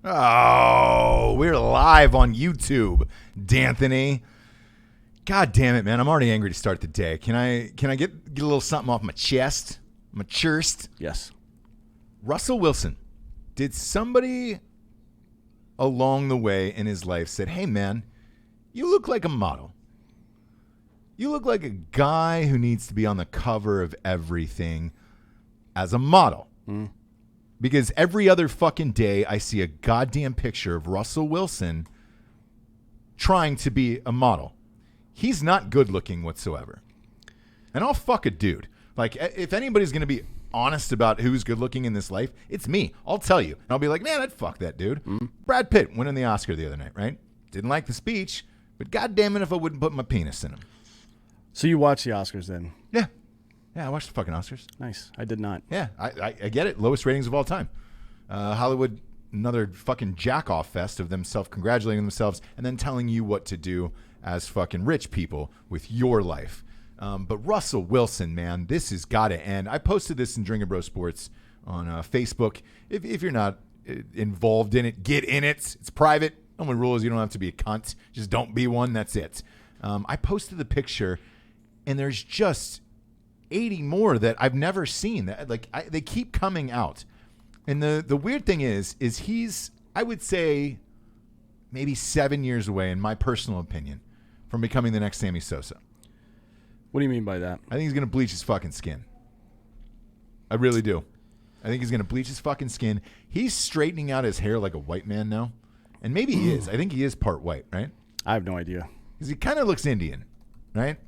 Oh, we're live on YouTube, D'Anthony. God damn it, man. I'm already angry to start the day. Can I get a little something off my chest? My chest? Yes. Russell Wilson. Did somebody along the way in his life said, hey, man, you look like a model. You look like a guy who needs to be on the cover of everything as a model. Mm. Because every other fucking day I see a goddamn picture of Russell Wilson trying to be a model. He's not good looking whatsoever. And I'll fuck a dude. Like, if anybody's going to be honest about who's good looking in this life, it's me. I'll tell you. And I'll be like, man, I'd fuck that dude. Mm. Brad Pitt winning the Oscar the other night, right? Didn't like the speech, but goddamn it if I wouldn't put my penis in him. So you watch the Oscars then? Yeah. Yeah, I watched the fucking Oscars. Nice. I did not. Yeah, I get it. Lowest ratings of all time. Hollywood, another fucking jack-off fest of them self-congratulating themselves and then telling you what to do as fucking rich people with your life. But Russell Wilson, man, this has got to end. I posted this in Drinkin Bros Sports on Facebook. If you're not involved in it, get in it. It's private. Only rule is you don't have to be a cunt. Just don't be one. That's it. I posted the picture, and there's just 80 more that I've never seen. They keep coming out. And the weird thing is he's, I would say, maybe 7 years away, in my personal opinion, from becoming the next Sammy Sosa. What do you mean by that? I think he's going to bleach his fucking skin. I really do. I think he's going to bleach his fucking skin. He's straightening out his hair like a white man now. And maybe he is. I think he is part white, right? I have no idea. Because he kind of looks Indian, right?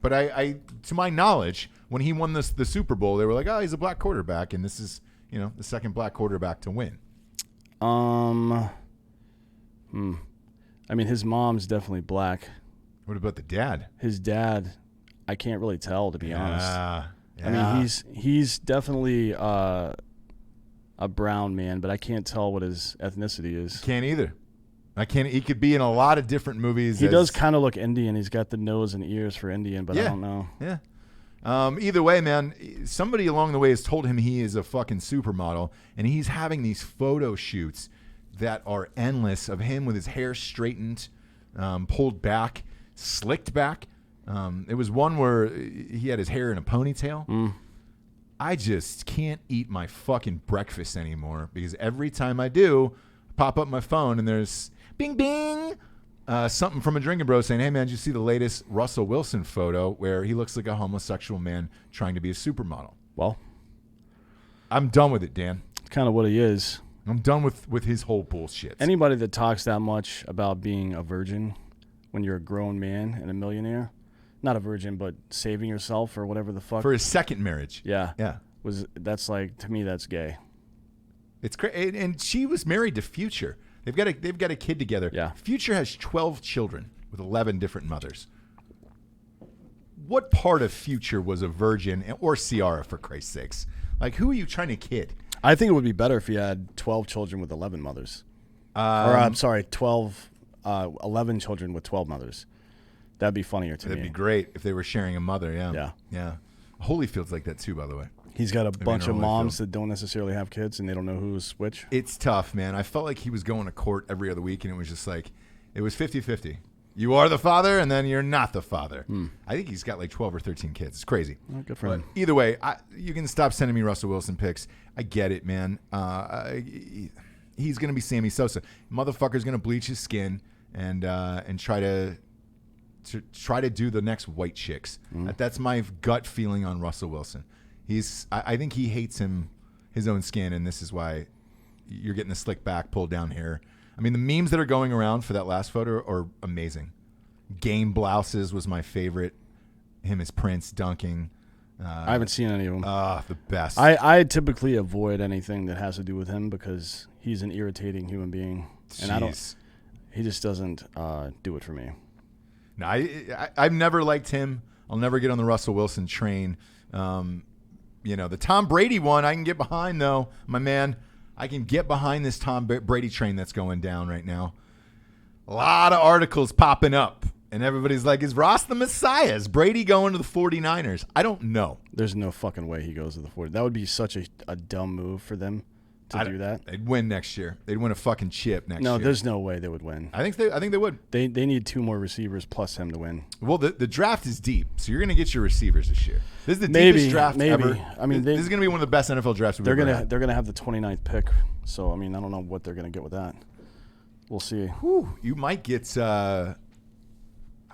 But I, to my knowledge, when he won the Super Bowl, they were like, oh, he's a black quarterback, and this is, the second black quarterback to win. I mean, his mom's definitely black. What about the dad? His dad, I can't really tell, to be honest. Yeah. I mean, he's definitely a brown man, but I can't tell what his ethnicity is. Can't either. He could be in a lot of different movies. He does kind of look Indian. He's got the nose and ears for Indian, but I don't know. Yeah. Either way, man, somebody along the way has told him he is a fucking supermodel, and he's having these photo shoots that are endless of him with his hair straightened, pulled back, slicked back. It was one where he had his hair in a ponytail. Mm. I just can't eat my fucking breakfast anymore because every time I do, I pop up my phone and there's bing, bing, something from a Drinkin Bro saying, hey, man, did you see the latest Russell Wilson photo where he looks like a homosexual man trying to be a supermodel? Well, I'm done with it, Dan. It's kind of what he is. I'm done with his whole bullshit. Anybody that talks that much about being a virgin when you're a grown man and a millionaire, not a virgin, but saving yourself or whatever the fuck. For his second marriage. Yeah. Yeah. That's like, to me, that's gay. It's crazy. And she was married to Future. They've got a kid together. Yeah. Future has 12 children with 11 different mothers. What part of Future was a virgin, or Ciara, for Christ's sakes? Like, who are you trying to kid? I think it would be better if you had 12 children with 11 mothers. I'm sorry, 11 children with 12 mothers. That'd be funnier to me. That'd be great if they were sharing a mother, yeah. Yeah. Yeah. Holyfield's like that too, by the way. He's got a bunch of moms that don't necessarily have kids, and they don't know who's which. It's tough, man. I felt like he was going to court every other week, and it was just like, it was 50-50. You are the father, and then you're not the father. I think he's got like 12 or 13 kids. It's crazy. Oh, good for him. Either way, you can stop sending me Russell Wilson pics. I get it, man. He's going to be Sammy Sosa. Motherfucker's going to bleach his skin and try to do the next white chicks. That's my gut feeling on Russell Wilson. I think he hates his own skin, and this is why you're getting the slick back, pulled down hair. I mean, the memes that are going around for that last photo are amazing. Game blouses was my favorite. Him as Prince dunking. I haven't seen any of them. The best. I typically avoid anything that has to do with him because he's an irritating human being, and he just doesn't do it for me. No, I've never liked him. I'll never get on the Russell Wilson train. The Tom Brady one I can get behind, though, my man. I can get behind this Tom Brady train that's going down right now. A lot of articles popping up, and everybody's like, is Ross the Messiah? Is Brady going to the 49ers? I don't know. There's no fucking way he goes to the 49ers. That would be such a dumb move for them to do that? They'd win next year. They'd win a fucking chip next year. No, there's no way they would win. I think they would. They need 2 more receivers plus him to win. Well, the draft is deep, so you're going to get your receivers this year. This is the deepest draft ever. I mean, this is going to be one of the best NFL drafts we've ever had. They're gonna have the 29th pick. So I mean, I don't know what they're gonna get with that. We'll see. Whew, you might get.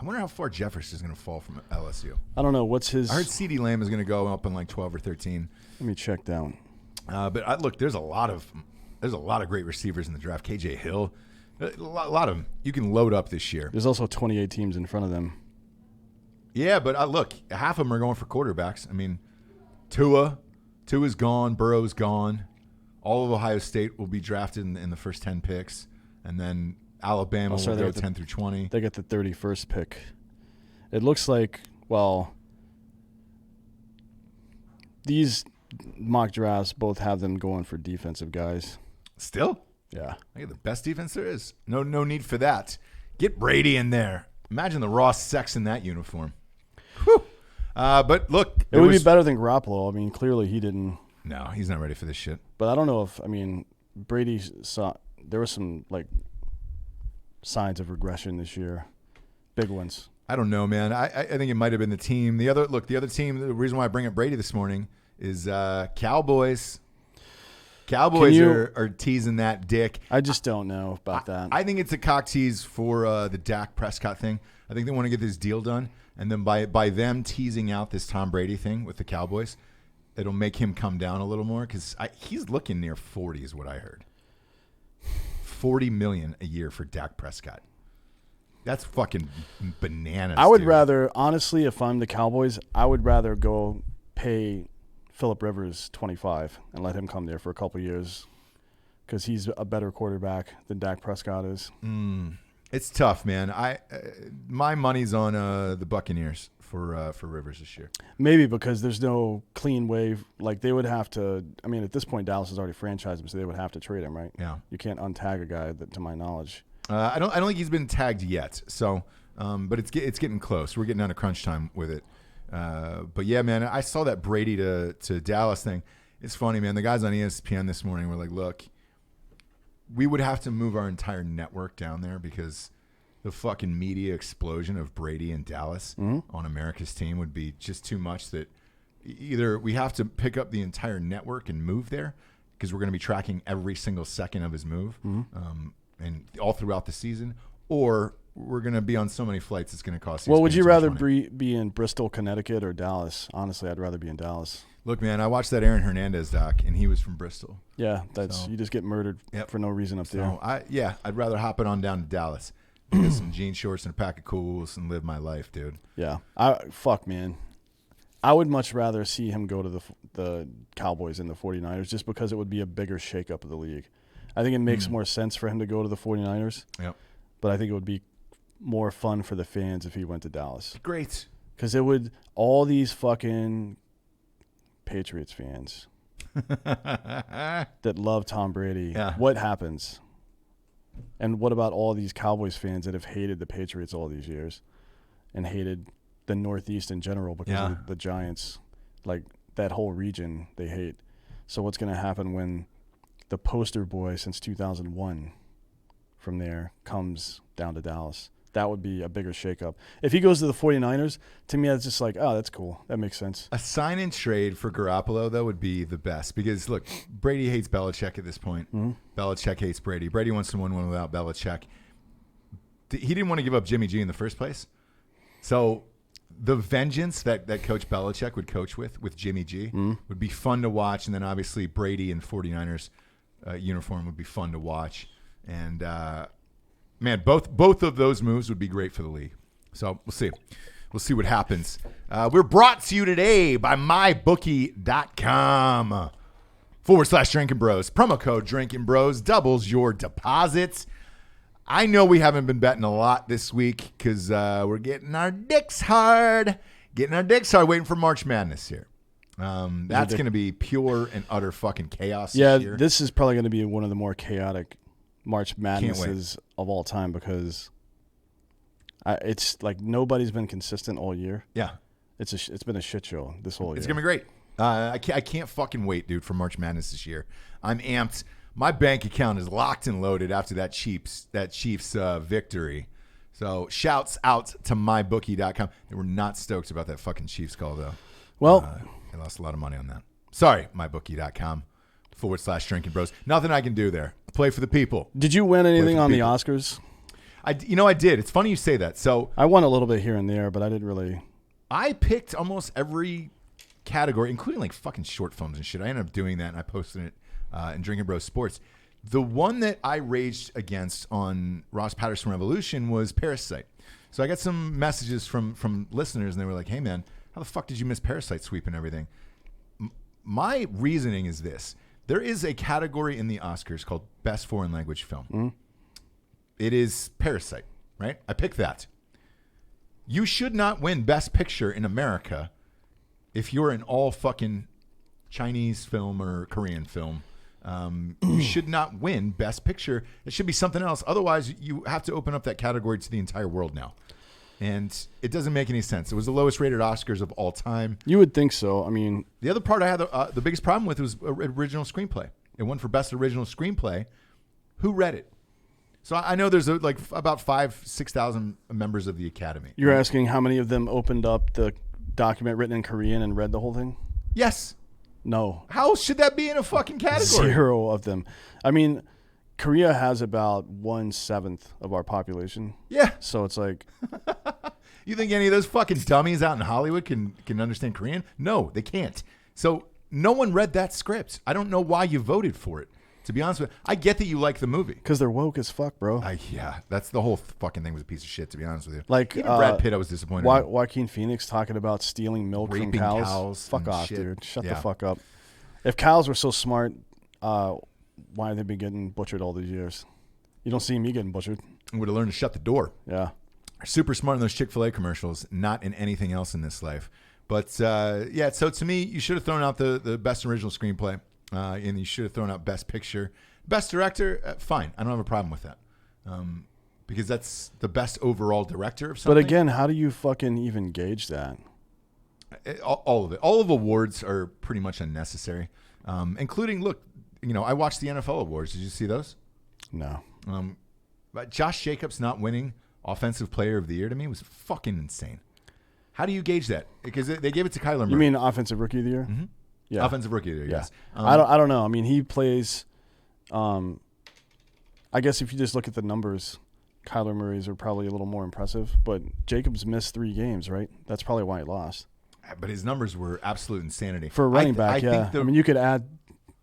I wonder how far Jefferson's going to fall from LSU. I don't know. What's his? I heard CeeDee Lamb is going to go up in like 12 or 13. Let me check down. But look, there's a lot of great receivers in the draft. KJ Hill, a lot of them. You can load up this year. There's also 28 teams in front of them. Yeah, but look, half of them are going for quarterbacks. I mean, Tua's gone, Burrow's gone. All of Ohio State will be drafted in the first 10 picks, and then Alabama will go 10 through 20. They get the 31st pick. It looks like, well, these mock drafts both have them going for defensive guys. Still? Yeah. I get the best defense there is. No need for that. Get Brady in there. Imagine the raw sex in that uniform. Whew. But look. It would be better than Garoppolo. I mean, clearly he didn't. No, he's not ready for this shit. But I don't know if, I mean, Brady saw, there were some, like, signs of regression this year. Big ones. I don't know, man. I think it might have been the team. The other team, the reason why I bring up Brady this morning is Cowboys. Cowboys are teasing that dick. I just don't know about that. I think it's a cock tease for the Dak Prescott thing. I think they want to get this deal done. And then by them teasing out this Tom Brady thing with the Cowboys, it'll make him come down a little more because he's looking near 40 is what I heard. $40 million a year for Dak Prescott. That's fucking bananas. I would rather, honestly, if I'm the Cowboys, I would rather go pay Phillip Rivers $25 and let him come there for a couple of years because he's a better quarterback than Dak Prescott is. It's tough, man. My money's on the Buccaneers for Rivers this year. Maybe because there's no clean way. Like they would have to. I mean, at this point, Dallas has already franchised him, so they would have to trade him, right? Yeah. You can't untag a guy that, to my knowledge. I don't think he's been tagged yet. So, but it's getting close. We're getting down to crunch time with it. But yeah, man, I saw that Brady to Dallas thing. It's funny, man. The guys on ESPN this morning were like, look, we would have to move our entire network down there because the fucking media explosion of Brady and Dallas on America's team would be just too much that either we have to pick up the entire network and move there because we're going to be tracking every single second of his move and all throughout the season, or we're going to be on so many flights it's going to cost. Well, would you rather be in Bristol, Connecticut, or Dallas? Honestly, I'd rather be in Dallas. Look, man, I watched that Aaron Hernandez doc, and he was from Bristol. Yeah, you just get murdered for no reason up there. I'd rather hop it on down to Dallas, get some jean shorts and a pack of Cools, and live my life, dude. Yeah, fuck, man. I would much rather see him go to the Cowboys than the 49ers just because it would be a bigger shakeup of the league. I think it makes more sense for him to go to the 49ers. Yep. But I think it would be more fun for the fans if he went to Dallas. Great. Because it would, all these fucking Patriots fans that love Tom Brady, what happens? And what about all these Cowboys fans that have hated the Patriots all these years and hated the Northeast in general because of the Giants? Like, that whole region they hate. So what's going to happen when the poster boy since 2001 from there comes down to Dallas? That would be a bigger shakeup. If he goes to the 49ers, to me, that's just like, oh, that's cool. That makes sense. A sign-in trade for Garoppolo, though, would be the best. Because, look, Brady hates Belichick at this point. Belichick hates Brady. Brady wants to win one without Belichick. He didn't want to give up Jimmy G in the first place. So the vengeance that Coach Belichick would coach with Jimmy G would be fun to watch. And then, obviously, Brady in 49ers uniform would be fun to watch. And man, both of those moves would be great for the league. So we'll see. We'll see what happens. We're brought to you today by mybookie.com/Drinkin Bros. Promo code Drinkin Bros doubles your deposits. I know we haven't been betting a lot this week because we're getting our dicks hard. Waiting for March Madness here. That's going to be pure and utter fucking chaos this year. This is probably going to be one of the more chaotic March Madnesses of all time because it's like nobody's been consistent all year. Yeah. It's been a shit show this whole year. It's going to be great. I can't fucking wait, dude, for March Madness this year. I'm amped. My bank account is locked and loaded after that Chiefs victory. So shouts out to mybookie.com. They were not stoked about that fucking Chiefs call, though. Well, they lost a lot of money on that. Sorry, mybookie.com/Drinkin Bros. Nothing I can do there. I play for the people. Did you win anything on the Oscars? I did. It's funny you say that. So I won a little bit here and there, but I didn't really. I picked almost every category, including like fucking short films and shit. I ended up doing that, and I posted it in Drinkin Bros Sports. The one that I raged against on Ross Patterson Revolution was Parasite. So I got some messages from listeners, and they were like, hey, man, how the fuck did you miss Parasite sweep and everything? My reasoning is this. There is a category in the Oscars called Best Foreign Language Film. Mm-hmm. It is Parasite, right? I picked that. You should not win Best Picture in America if you're an all fucking Chinese film or Korean film. You should not win Best Picture. It should be something else. Otherwise, you have to open up that category to the entire world now. And it doesn't make any sense. It was the lowest rated Oscars of all time. You would think so. I mean, the other part I had the biggest problem with was original screenplay. It won for Best Original Screenplay. Who read it? So I know there's about 5,000-6,000 members of the Academy. You're asking how many of them opened up the document written in Korean and read the whole thing? Yes. No. How should that be in a fucking category? 0 of them. I mean, Korea has about 1/7 of our population. Yeah. So it's like... You think any of those fucking dummies out in Hollywood can understand Korean? No, they can't. So no one read that script. I don't know why you voted for it. To be honest with you, I get that you like the movie. Because they're woke as fuck, bro. Yeah, that's the whole fucking thing was a piece of shit, to be honest with you. Like, even Brad Pitt, I was disappointed. Joaquin Phoenix talking about stealing milk Raping from cows. Fuck off, shit. dude. Shut the fuck up. If cows were so smart, why have they been getting butchered all these years? You don't see me getting butchered. I would have learned to shut the door. Yeah. Super smart in those Chick-fil-A commercials, not in anything else in this life. But, so to me, you should have thrown out the best original screenplay, and you should have thrown out best picture. Best director, fine. I don't have a problem with that. Because that's the best overall director of something. But again, how do you fucking even gauge that? All of it. All of awards are pretty much unnecessary. Including, look, I watched the NFL awards. Did you see those? No. But Josh Jacobs not winning Offensive Player of the Year to me was fucking insane. How do you gauge that? Because they gave it to Kyler Murray. You mean Offensive Rookie of the Year? Mm-hmm. Yeah. Offensive Rookie of the Year, yes. I don't know. I mean, he plays... I guess if you just look at the numbers, Kyler Murray's are probably a little more impressive. But Jacobs missed 3 games, right? That's probably why he lost. But his numbers were absolute insanity. For a running back, yeah. I mean, you could add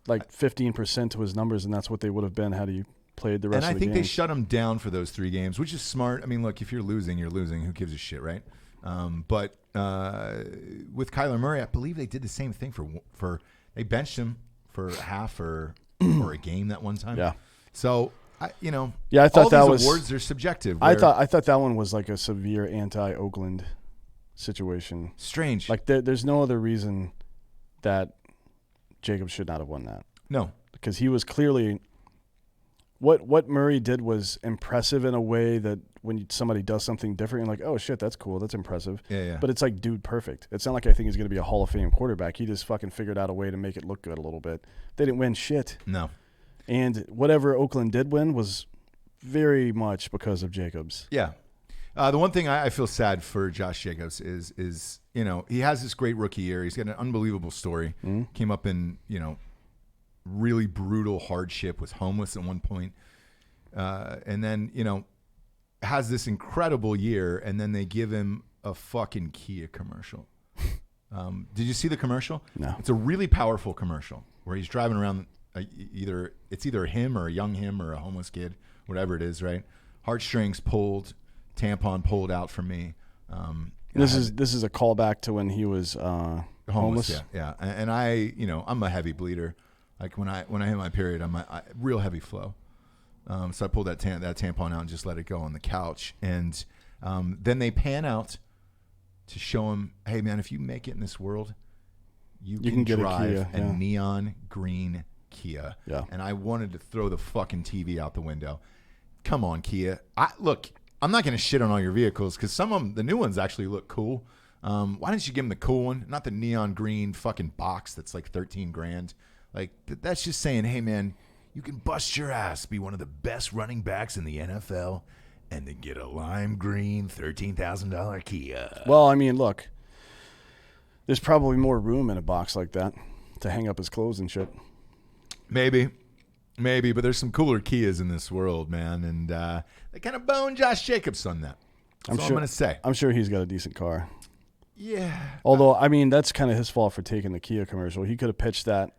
like 15% to his numbers, and that's what they would have been had he played the rest of the games. And I think they shut him down for those 3 games, which is smart. I mean, look, if you're losing, you're losing. Who gives a shit, right? But with Kyler Murray, I believe they did the same thing for they benched him for half or a game that one time. Yeah. So I thought all that these was awards are subjective. I thought that one was like a severe anti-Oakland situation. Strange. Like there's no other reason that Jacobs should not have won that. No, because he was clearly what Murray did was impressive in a way that when somebody does something different, you're like, oh shit, that's cool, that's impressive. Yeah. But it's like, dude, perfect. It's not like I think he's going to be a Hall of Fame quarterback. He just fucking figured out a way to make it look good a little bit. They didn't win shit. No. And whatever Oakland did win was very much because of Jacobs. Yeah. The one thing I feel sad for Josh Jacobs is he has this great rookie year. He's got an unbelievable story. Mm-hmm. Came up in really brutal hardship. Was homeless at one point, and then has this incredible year. And then they give him a fucking Kia commercial. Did you see the commercial? No. It's a really powerful commercial where he's driving around. Either him or a young him or a homeless kid, whatever it is, right? Heartstrings pulled. Tampon pulled out for me. This is a callback to when he was homeless. Yeah. And I'm a heavy bleeder. Like when I hit my period, I'm a real heavy flow. So I pulled that tampon out and just let it go on the couch. And then they pan out to show him, hey man, if you make it in this world, you can get drive a neon green Kia. Yeah. And I wanted to throw the fucking TV out the window. Come on, Kia. Look, I'm not going to shit on all your vehicles because some of them, the new ones actually look cool. Why don't you give him the cool one, not the neon green fucking box that's like $13,000? Like that's just saying, hey man, you can bust your ass, be one of the best running backs in the NFL, and then get a lime green $13,000 Kia. Well, I mean, look, there's probably more room in a box like that to hang up his clothes and shit. Maybe, but there's some cooler Kias in this world, man, and they kind of boned Josh Jacobs on that. That's all I'm going to say. I'm sure he's got a decent car. Yeah. Although, I mean, that's kind of his fault for taking the Kia commercial. He could have pitched that.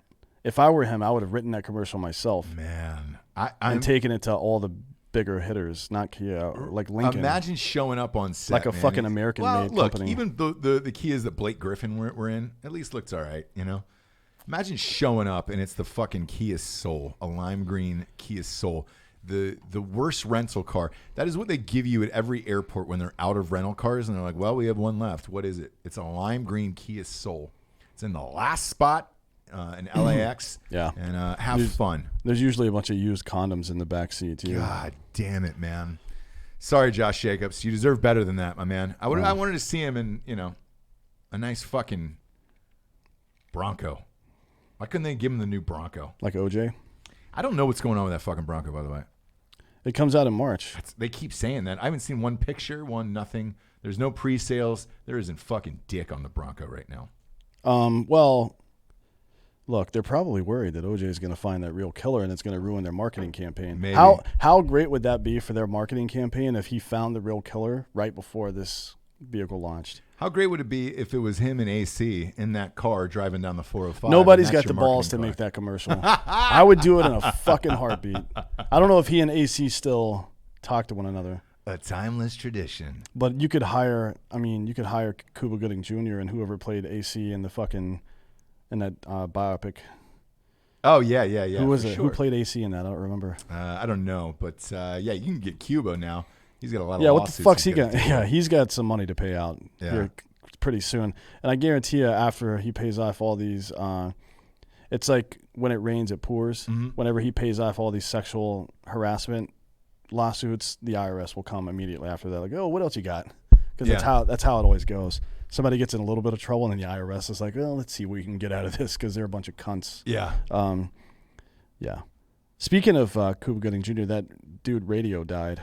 If I were him, I would have written that commercial myself. Man. And taken it to all the bigger hitters, not Kia, like Lincoln. Imagine showing up on set, like a man. fucking American-made company. Even the Kias that Blake Griffin were in, at least looks all right, you know? Imagine showing up and it's the fucking Kia Soul, a lime green Kia Soul. The worst rental car. That is what they give you at every airport when they're out of rental cars, and they're like, well, we have one left. What is it? It's a lime green Kia Soul. It's in the last spot in LAX. Yeah. And have fun. There's usually a bunch of used condoms in the back seat, too. God damn it, man. Sorry, Josh Jacobs. You deserve better than that, my man. I wanted to see him in, a nice fucking Bronco. Why couldn't they give him the new Bronco? Like OJ? I don't know what's going on with that fucking Bronco, by the way. It comes out in March. They keep saying that. I haven't seen one picture, nothing. There's no pre-sales. There isn't fucking dick on the Bronco right now. Well, look, they're probably worried that OJ is going to find that real killer and it's going to ruin their marketing campaign. Maybe. How great would that be for their marketing campaign if he found the real killer right before this vehicle launched? How great would it be if it was him and AC in that car driving down the 405? Nobody's got the balls to make that commercial. I would do it in a fucking heartbeat. I don't know if he and AC still talk to one another. A timeless tradition. But you could hire Cuba Gooding Jr. and whoever played AC in that biopic. Oh, yeah. Who was it? Sure. Who played AC in that? I don't remember. I don't know, but you can get Cuba now. He's got a lot of lawsuits. What the fuck's he got? Yeah, he's got some money to pay out here pretty soon. And I guarantee you, after he pays off all these, it's like when it rains, it pours. Mm-hmm. Whenever he pays off all these sexual harassment lawsuits, the IRS will come immediately after that. Like, oh, what else you got? Because that's how it always goes. Somebody gets in a little bit of trouble, and then the IRS is like, well, let's see what we can get out of this because they're a bunch of cunts. Yeah. Yeah. Speaking of Cuba Gooding Jr., that dude Radio died.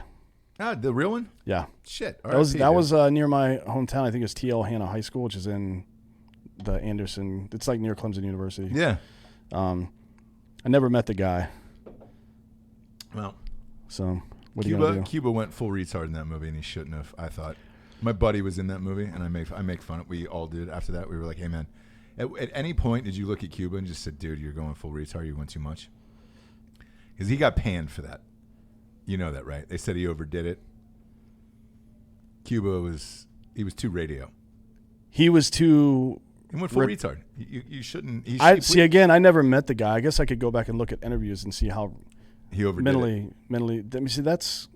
The real one? Yeah. Shit. That was near my hometown. I think it's T.L. Hanna High School, which is in the Anderson. It's like near Clemson University. Yeah. I never met the guy. Well. So what are you gonna do? Cuba went full retard in that movie, and he shouldn't have. I thought. My buddy was in that movie, and I make fun of. We all did. After that, we were like, "Hey, man, at any point did you look at Cuba and just said, dude, you're going full retard. You went too much?" Because he got panned for that. You know that, right? They said he overdid it. Cuba was too radio. He was too. He went full retard. You shouldn't. See again. I never met the guy. I guess I could go back and look at interviews and see how he overdid mentally. Let me see. That's.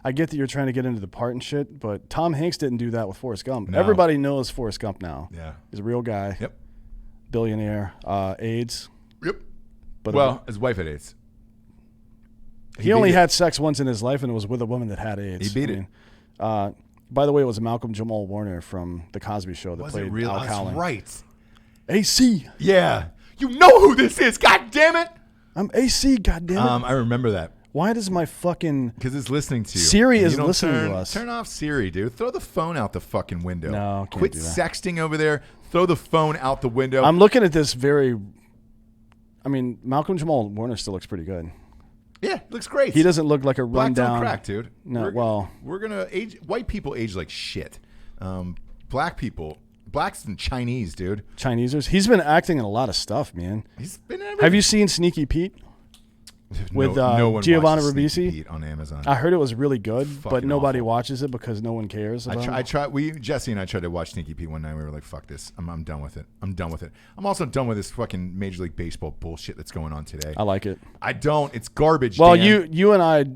I get that you're trying to get into the part and shit, but Tom Hanks didn't do that with Forrest Gump. No. Everybody knows Forrest Gump now. Yeah, he's a real guy. Yep. Billionaire. AIDS. Yep. But his wife had AIDS. He only had sex once in his life, and it was with a woman that had AIDS. He beat it. By the way, it was Malcolm Jamal Warner from The Cosby Show that played Al Cowling. That's right. AC. Yeah. You know who this is, God damn it. I'm AC, God damn it. I remember that. Why does my fucking... Because it's listening to you. Siri is listening to us. Turn off Siri, dude. Throw the phone out the fucking window. No, can't Quit do that. Sexting over there. Throw the phone out the window. I'm looking at this Malcolm Jamal Warner still looks pretty good. Yeah, looks great. He doesn't look like a rundown... Black don't crack, dude. No, we're going to age... White people age like shit. Blacks and Chinese, dude. Chinesers. He's been acting in a lot of stuff, man. He's been everywhere. Have you seen Sneaky Pete? With no one Giovanna watches Ribisi Sneaky Pete on Amazon. I heard it was really good, but nobody awful. watches it because no one cares about it. Jessie and I tried to watch Sneaky Pete one night. We were like, fuck this. I'm done with it. I'm also done with this fucking Major League Baseball bullshit that's going on today. I like it. I don't. It's garbage, Well, Dan. you and I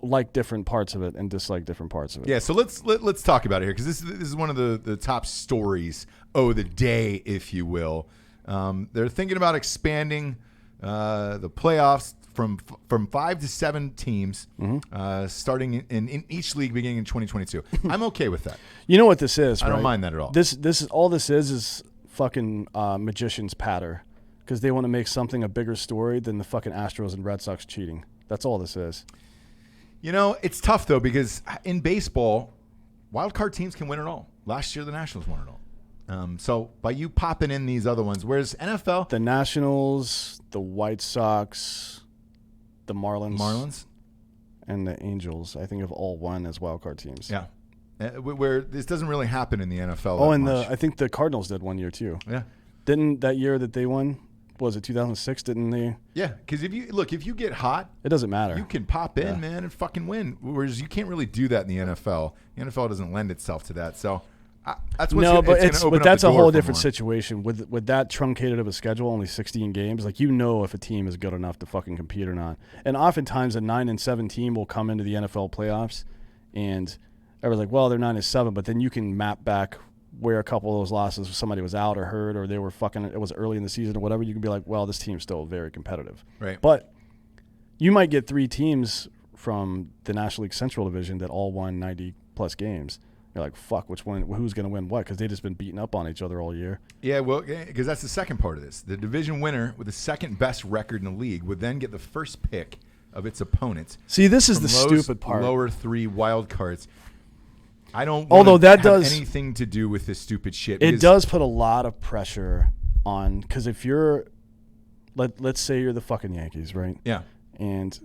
like different parts of it and dislike different parts of it. Yeah, so let's talk about it here because this is one of the top stories the day, if you will. They're thinking about expanding the playoffs from 5 to 7 teams, starting in each league beginning in 2022. I'm okay with that. You know what this is, right? I don't mind that at all. This is all this is fucking magician's patter, because they want to make something a bigger story than the fucking Astros and Red Sox cheating. That's all this is. You know, it's tough though, because in baseball, wild card teams can win it all. Last year, the Nationals won it all. So by you popping in these other ones, whereas NFL, the Nationals, the White Sox, the Marlins, and the Angels, I think, have all won as wild card teams. Yeah, where this doesn't really happen in the NFL. Oh, and I think the Cardinals did one year too. Yeah, didn't that year that they won? Was it 2006? Didn't they? Yeah, because if you get hot, it doesn't matter. You can pop in, man, and fucking win. Whereas you can't really do that in the NFL. The NFL doesn't lend itself to that. So that's what's but that's a whole different situation with that truncated of a schedule, only 16 games. Like, you know if a team is good enough to fucking compete or not. And oftentimes a 9-7 team will come into the NFL playoffs, and everyone's like, well, they're 9-7, but then you can map back where a couple of those losses, somebody was out or hurt, or they were it was early in the season or whatever. You can be like, well, this team's still very competitive. Right. But you might get 3 teams from the National League Central Division that all won 90-plus games. You're like, fuck, which one? Who's going to win what? Because they've just been beating up on each other all year. Yeah, well, because that's the second part of this. The division winner with the second best record in the league would then get the first pick of its opponents. See, this is the stupid part. Lower 3 wild cards. I don't have anything to do with this stupid shit. It does put a lot of pressure on, because if you're, let's say you're the fucking Yankees, right? Yeah. And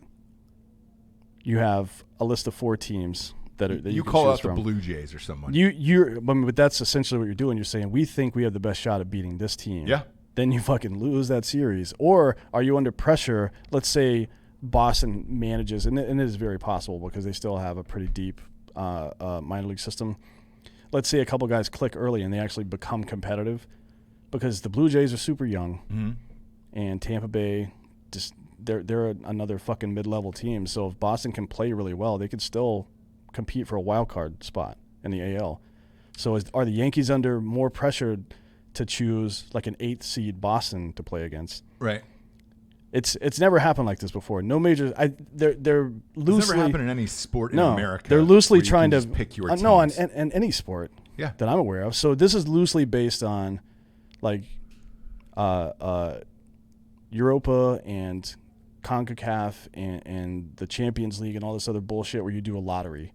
you have a list of 4 teams that you call out from. the Blue Jays or someone. But that's essentially what you're doing. You're saying, we think we have the best shot at beating this team. Yeah. Then you fucking lose that series. Or are you under pressure? Let's say Boston manages, and it is very possible because they still have a pretty deep minor league system. Let's say a couple guys click early and they actually become competitive, because the Blue Jays are super young, and Tampa Bay just they're another fucking mid-level team. So if Boston can play really well, they could still compete for a wild card spot in the AL. So are the Yankees under more pressure to choose like an 8th seed Boston to play against? Right. It's never happened like this before. No major. They're loosely. It's never happened in any sport in America. They're loosely trying to pick your teams. No, on any sport. Yeah. That I'm aware of. So this is loosely based on, like, Europa and CONCACAF and the Champions League and all this other bullshit where you do a lottery,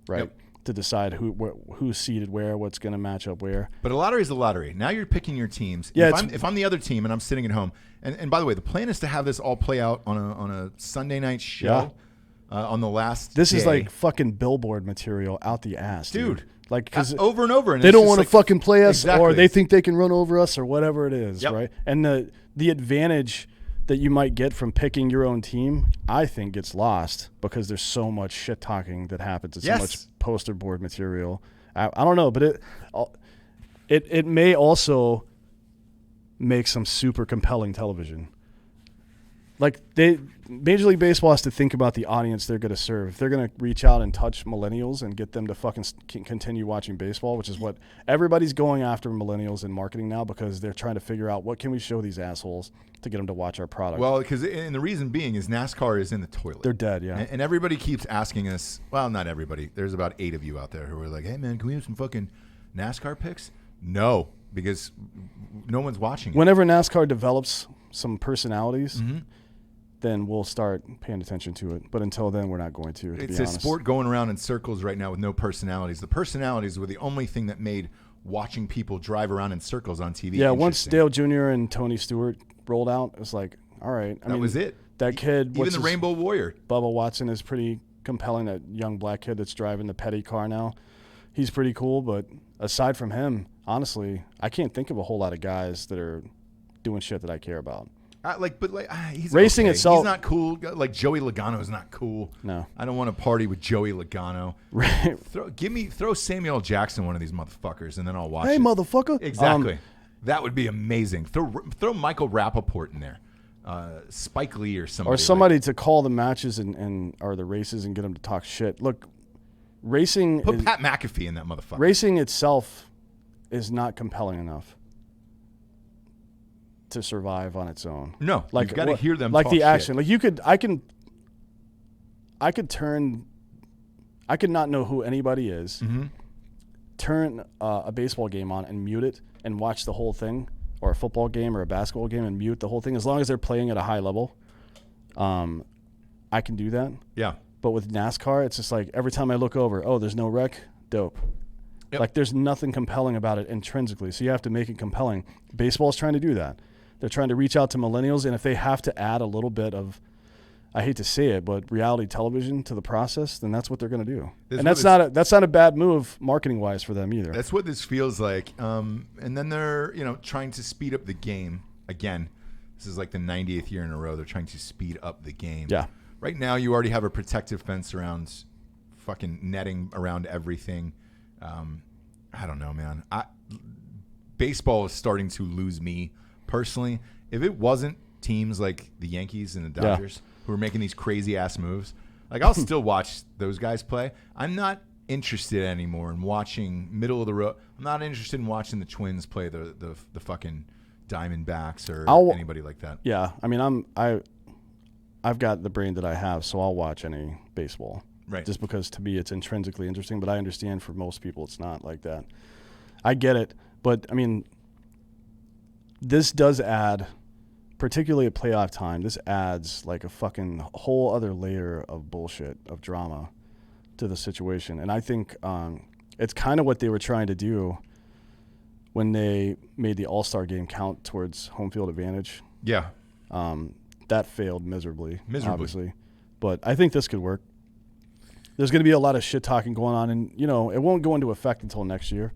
right? Yep. To decide who's seated where, what's going to match up where. But a lottery is a lottery. Now you're picking your teams. Yeah, if I'm the other team and I'm sitting at home, and by the way, the plan is to have this all play out on a Sunday night show on the last This day. Is like fucking billboard material out the ass, dude. Like, because over and over. And they don't want to fucking play us, exactly. Or they think they can run over us, or whatever it is, yep. right? And the advantage that you might get from picking your own team, I think, gets lost because there's so much shit talking that happens. It's so much poster board material. I don't know, but it may also make some super compelling television. Like, Major League Baseball has to think about the audience they're going to serve. If they're going to reach out and touch millennials and get them to fucking continue watching baseball, which is what everybody's going after, millennials in marketing now, because they're trying to figure out what can we show these assholes to get them to watch our product. Well, and the reason being is NASCAR is in the toilet. They're dead, yeah. And everybody keeps asking us, well, not everybody. There's about 8 of you out there who are like, hey, man, can we have some fucking NASCAR picks? No, because no one's watching it. Whenever NASCAR develops some personalities, then we'll start paying attention to it. But until then, we're not going to It's a sport going around in circles right now with no personalities. The personalities were the only thing that made watching people drive around in circles on TV. Yeah, once Dale Jr. and Tony Stewart rolled out, it was like, all right. That was it. That kid. Even the Rainbow Warrior. Bubba Watson is pretty compelling, that young black kid that's driving the Petty car now. He's pretty cool, but aside from him, honestly, I can't think of a whole lot of guys that are doing shit that I care about. He's racing okay. itself. He's not cool. Like Joey Logano is not cool. No, I don't want to party with Joey Logano. Right. Throw Samuel L. Jackson one of these motherfuckers, and then I'll watch it. Hey, motherfucker. Exactly. That would be amazing. Throw Michael Rappaport in there. Spike Lee or somebody. Or somebody to call the matches or the races and get them to talk shit. Look, racing. Put Pat McAfee in that motherfucker. Racing itself is not compelling enough. to survive on its own. No, like you've got to hear them like talk the shit. action. Like I could not know who anybody is, turn a baseball game on and mute it and watch the whole thing, or a football game or a basketball game and mute the whole thing. As long as they're playing at a high level, I can do that. Yeah. But with NASCAR, it's just like every time I look over, oh, there's no wreck, dope. Yep. Like there's nothing compelling about it intrinsically, so you have to make it compelling. Baseball's trying to do that. They're trying to reach out to millennials, and if they have to add a little bit of, I hate to say it, but reality television to the process, then that's what they're going to do. And that's not a bad move marketing-wise for them either. That's what this feels like. And then they're, trying to speed up the game again. This is like the 90th year in a row. They're trying to speed up the game. Yeah. Right now, you already have a protective fence around, fucking netting around everything. I don't know, man. Baseball is starting to lose me personally. If it wasn't teams like the Yankees and the Dodgers who are making these crazy ass moves, like I'll still watch those guys play. I'm not interested anymore in watching middle of the road. I'm not interested in watching the Twins play the fucking Diamondbacks or anybody like that. Yeah, I mean, I've got the brain that I have, so I'll watch any baseball. Right. Just because to me it's intrinsically interesting, but I understand for most people it's not like that. I get it, but I mean, this does add, particularly at playoff time, this adds like a fucking whole other layer of bullshit, of drama to the situation. And I think it's kind of what they were trying to do when they made the All-Star game count towards home field advantage. Yeah. That failed miserably, obviously. But I think this could work. There's going to be a lot of shit talking going on, and it won't go into effect until next year.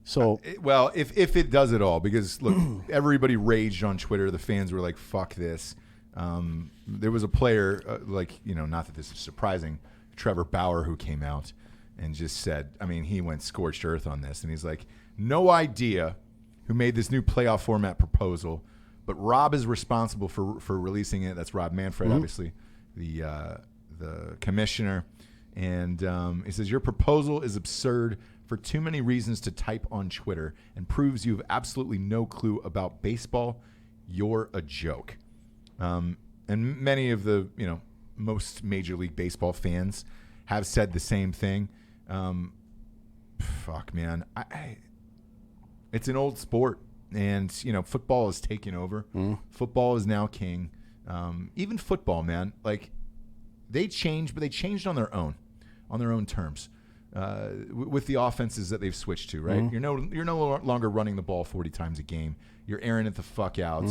So, well, if it does at all, because look, everybody raged on Twitter. The fans were like, "Fuck this." There was a player, not that this is surprising, Trevor Bauer, who came out and just said, I mean, he went scorched earth on this, and he's like, "No idea who made this new playoff format proposal, but Rob is responsible for releasing it." That's Rob Manfred, obviously, the commissioner. And he says, "Your proposal is absurd for too many reasons to type on Twitter and proves you have absolutely no clue about baseball. You're a joke." And many of the, most Major League Baseball fans have said the same thing. Fuck, man. It's an old sport. And, football is taking over. Football is now king. Even football, man. Like, they changed, but they changed on their own terms. With the offenses that they've switched to, right? You're no longer running the ball 40 times a game. You're airing it the fuck out.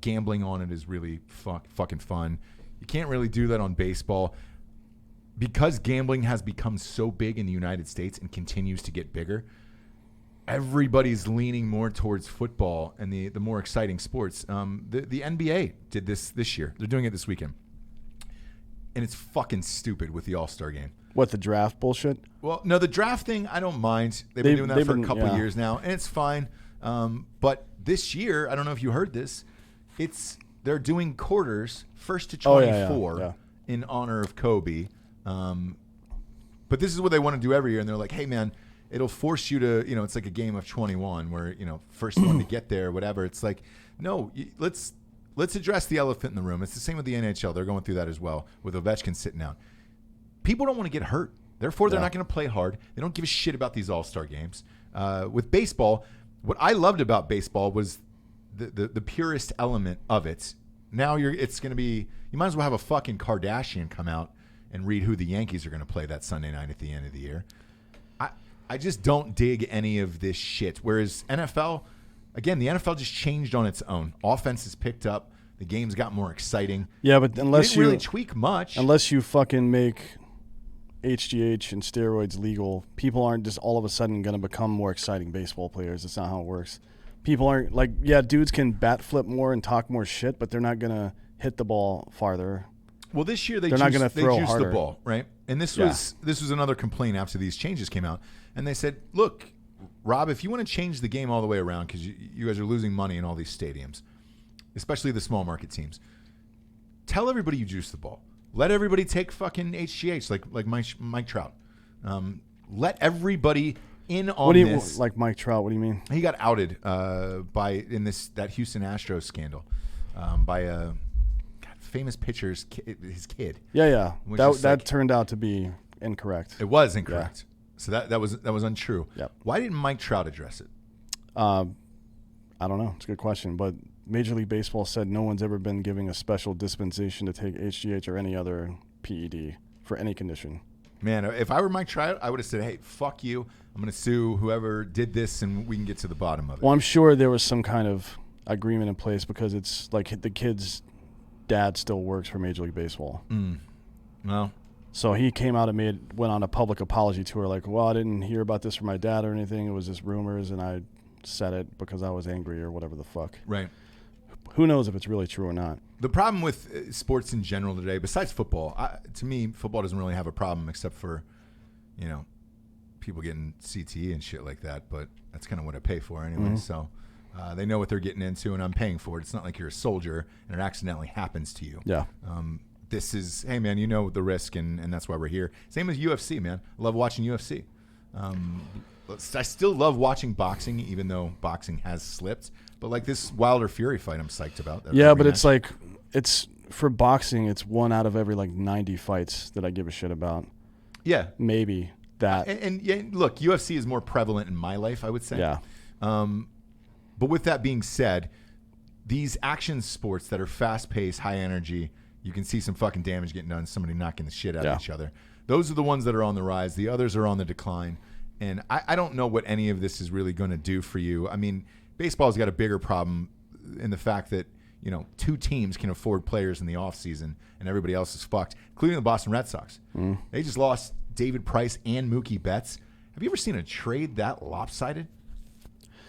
Gambling on it is really fucking fun. You can't really do that on baseball. Because gambling has become so big in the United States and continues to get bigger, everybody's leaning more towards football and the more exciting sports. The NBA did this year. They're doing it this weekend. And it's fucking stupid with the All-Star game. What, the draft bullshit? Well, no, the draft thing, I don't mind. They've been doing that for a couple years now, and it's fine. But this year, I don't know if you heard this, they're doing quarters, 1st to 24, in honor of Kobe. But this is what they want to do every year, and they're like, hey, man, it'll force you to, it's like a game of 21 where, first one to get there, whatever. It's like, no, let's address the elephant in the room. It's the same with the NHL. They're going through that as well, with Ovechkin sitting out. People don't want to get hurt. Therefore, they're not going to play hard. They don't give a shit about these all-star games. With baseball, what I loved about baseball was the purest element of it. Now it's going to be, you might as well have a fucking Kardashian come out and read who the Yankees are going to play that Sunday night at the end of the year. I just don't dig any of this shit. Whereas NFL, again, the NFL just changed on its own. Offense has picked up. The games got more exciting. Yeah, but unless you didn't really tweak much. Unless you fucking make HGH and steroids legal, people aren't just all of a sudden going to become more exciting baseball players. That's not how it works. People aren't like, dudes can bat flip more and talk more shit, but they're not going to hit the ball farther. Well, this year they juiced the ball, right? And this was another complaint after these changes came out. And they said, look, Rob, if you want to change the game all the way around, because you guys are losing money in all these stadiums, especially the small market teams, tell everybody you juice the ball. Let everybody take fucking HGH like Mike Trout. Let everybody in on this. Like Mike Trout, what do you mean? He got outed that Houston Astros scandal by a famous pitcher's his kid. Yeah. That turned out to be incorrect. It was incorrect. Yeah. So that was untrue. Yep. Why didn't Mike Trout address it? I don't know. It's a good question, but Major League Baseball said no one's ever been giving a special dispensation to take HGH or any other PED for any condition. Man, if I were Mike Trout, I would have said, hey, fuck you. I'm going to sue whoever did this, and we can get to the bottom of it. Well, I'm sure there was some kind of agreement in place because it's like the kid's dad still works for Major League Baseball. Well, so he came out and went on a public apology tour like, well, I didn't hear about this from my dad or anything. It was just rumors, and I said it because I was angry or whatever the fuck. Right. Who knows if it's really true or not? The problem with sports in general today, besides football, to me, football doesn't really have a problem except for, people getting CTE and shit like that. But that's kind of what I pay for anyway. Mm-hmm. So they know what they're getting into, and I'm paying for it. It's not like you're a soldier and it accidentally happens to you. Yeah. This is, hey, man, the risk, and that's why we're here. Same as UFC, man. I love watching UFC. I still love watching boxing, even though boxing has slipped. But like this Wilder Fury fight, I'm psyched about. Yeah, but it's like, for boxing, it's 1 out of every 90 fights that I give a shit about. Yeah, maybe that. And yeah, look, UFC is more prevalent in my life, I would say. Yeah. But with that being said, these action sports that are fast-paced, high energy, you can see some fucking damage getting done, somebody knocking the shit out of each other. Those are the ones that are on the rise. The others are on the decline. And I don't know what any of this is really going to do for you. I mean, baseball's got a bigger problem in the fact that, 2 teams can afford players in the offseason and everybody else is fucked, including the Boston Red Sox. They just lost David Price and Mookie Betts. Have you ever seen a trade that lopsided?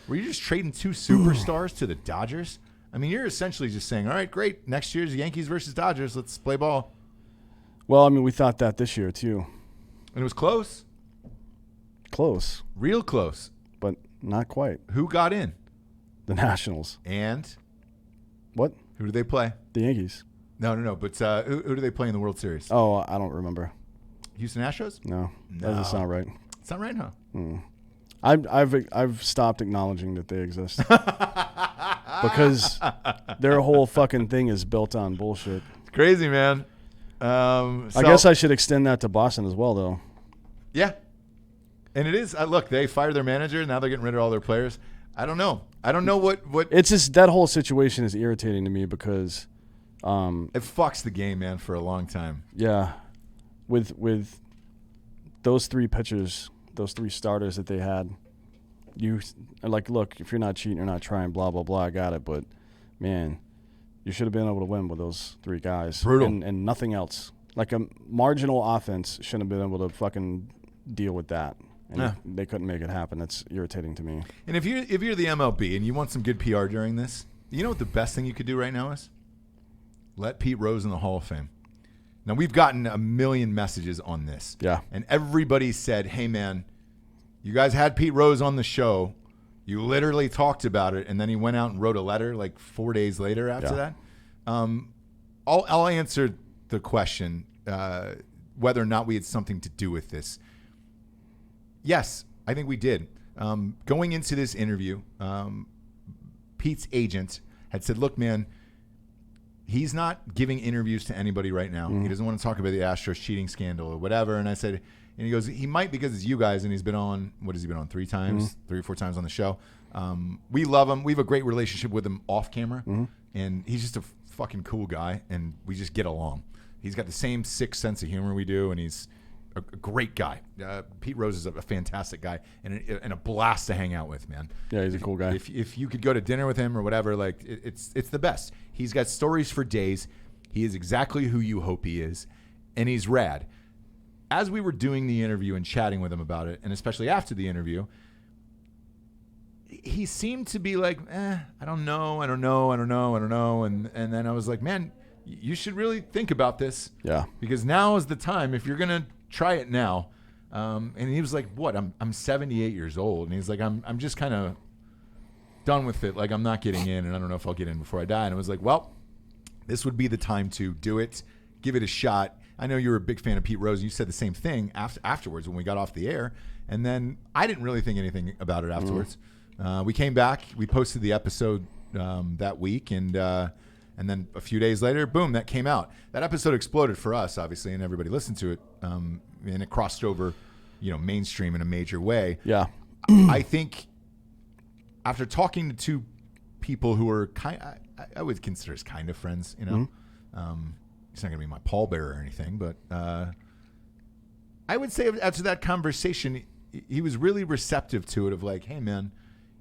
Where you're just trading 2 superstars to the Dodgers? I mean, you're essentially just saying, all right, great, next year's Yankees versus Dodgers. Let's play ball. Well, I mean, we thought that this year, too. And it was close. Close. Real close. But not quite. Who got in? The Nationals. And? What? Who do they play? The Yankees. No. But who do they play in the World Series? Oh, I don't remember. Houston Astros? No. That doesn't sound right. It's not right, huh? I've stopped acknowledging that they exist. Because their whole fucking thing is built on bullshit. It's crazy, man. I guess I should extend that to Boston as well, though. Yeah. And it is. Look, they fired their manager. Now they're getting rid of all their players. I don't know what. It's just that whole situation is irritating to me because it fucks the game, man, for a long time. Yeah, with those 3 pitchers, those 3 starters that they had, you look, if you're not cheating, you're not trying, blah blah blah. I got it, but man, you should have been able to win with those 3 guys. Brutal. And nothing else. Like a marginal offense shouldn't have been able to fucking deal with that. And they couldn't make it happen. That's irritating to me. And if you're the MLB and you want some good PR during this, you know what the best thing you could do right now is? Let Pete Rose in the Hall of Fame. Now, we've gotten a million messages on this. Yeah. And everybody said, hey, man, you guys had Pete Rose on the show. You literally talked about it, and then he went out and wrote a letter 4 days later after that. I'll answer the question whether or not we had something to do with this. Yes, I think we did. Going into this interview, Pete's agent had said, look, man, he's not giving interviews to anybody right now. He doesn't want to talk about the Astros cheating scandal or whatever. And I said, and he goes, he might because it's you guys, and he's been on, what has he been on, 3 times, 3 or 4 times on the show. We love him. We have a great relationship with him off camera, and he's just a fucking cool guy, and we just get along. He's got the same sick sense of humor we do, and he's a great guy. Pete Rose is a fantastic guy and a blast to hang out with, man. Yeah, he's a cool guy. If you could go to dinner with him or whatever, it's the best. He's got stories for days. He is exactly who you hope he is, and he's rad. As we were doing the interview and chatting with him about it, and especially after the interview, he seemed to be like, I don't know. And then I was like, man, you should really think about this. Yeah. Because now is the time. If you're going to try it now. And he was like, what? I'm 78 years old. And he's like, I'm just kind of done with it. Like, I'm not getting in, and I don't know if I'll get in before I die. And I was like, well, this would be the time to do it. Give it a shot. I know you were a big fan of Pete Rose. You said the same thing afterwards when we got off the air. And then I didn't really think anything about it afterwards. We came back. We posted the episode that week. And then a few days later, boom, that came out. That episode exploded for us, obviously, and everybody listened to it. And it crossed over, mainstream in a major way. Yeah. I think after talking to two people who are I would consider as kind of friends, He's not going to be my pallbearer or anything, but I would say after that conversation, he was really receptive to it of like, hey, man,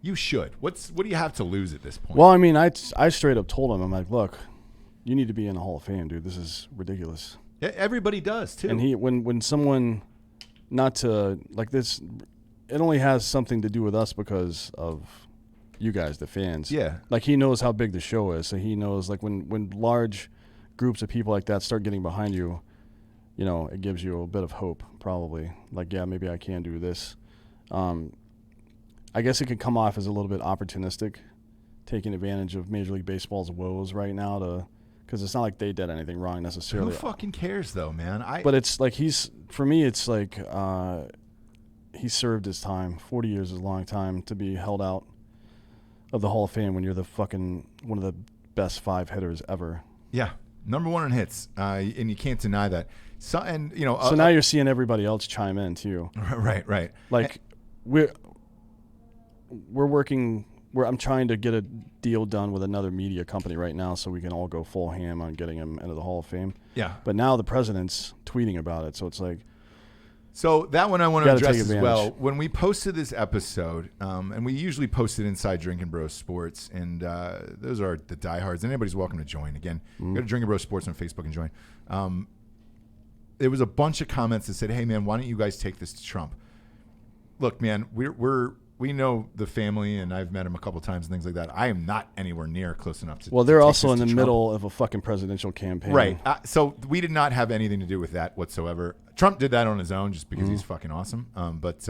you should. What do you have to lose at this point? Well, I mean, I straight up told him, I'm like, look, you need to be in the Hall of Fame, dude. This is ridiculous. Yeah, everybody does, too. And when someone, not to, like this, it only has something to do with us because of you guys, the fans. Yeah. Like, he knows how big the show is, so he knows, like, when large groups of people like that start getting behind you, it gives you a bit of hope, probably. Like, yeah, maybe I can do this. I guess it could come off as a little bit opportunistic, taking advantage of Major League Baseball's woes right now because it's not like they did anything wrong necessarily. Who fucking cares, though, man? But it's like for me, it's like he served his time. 40 years is a long time to be held out of the Hall of Fame when you're one of the best 5 hitters ever. Yeah. Number 1 in hits, and you can't deny that. So now you're seeing everybody else chime in too. Right. Like we're working. I'm trying to get a deal done with another media company right now, so we can all go full ham on getting him into the Hall of Fame. Yeah. But now the president's tweeting about it, so it's like. So that one I want to address as well. When we posted this episode, and we usually post it inside Drinkin Bros Sports, and those are the diehards. Anybody's welcome to join. Again, go to Drinkin Bros Sports on Facebook and join. There was a bunch of comments that said, "Hey man, why don't you guys take this to Trump?" Look, man, we know the family, and I've met him a couple times and things like that. I am not anywhere near close enough to. Well, they're also in the middle of a fucking presidential campaign, right? So we did not have anything to do with that whatsoever. Trump did that on his own just because he's fucking awesome. But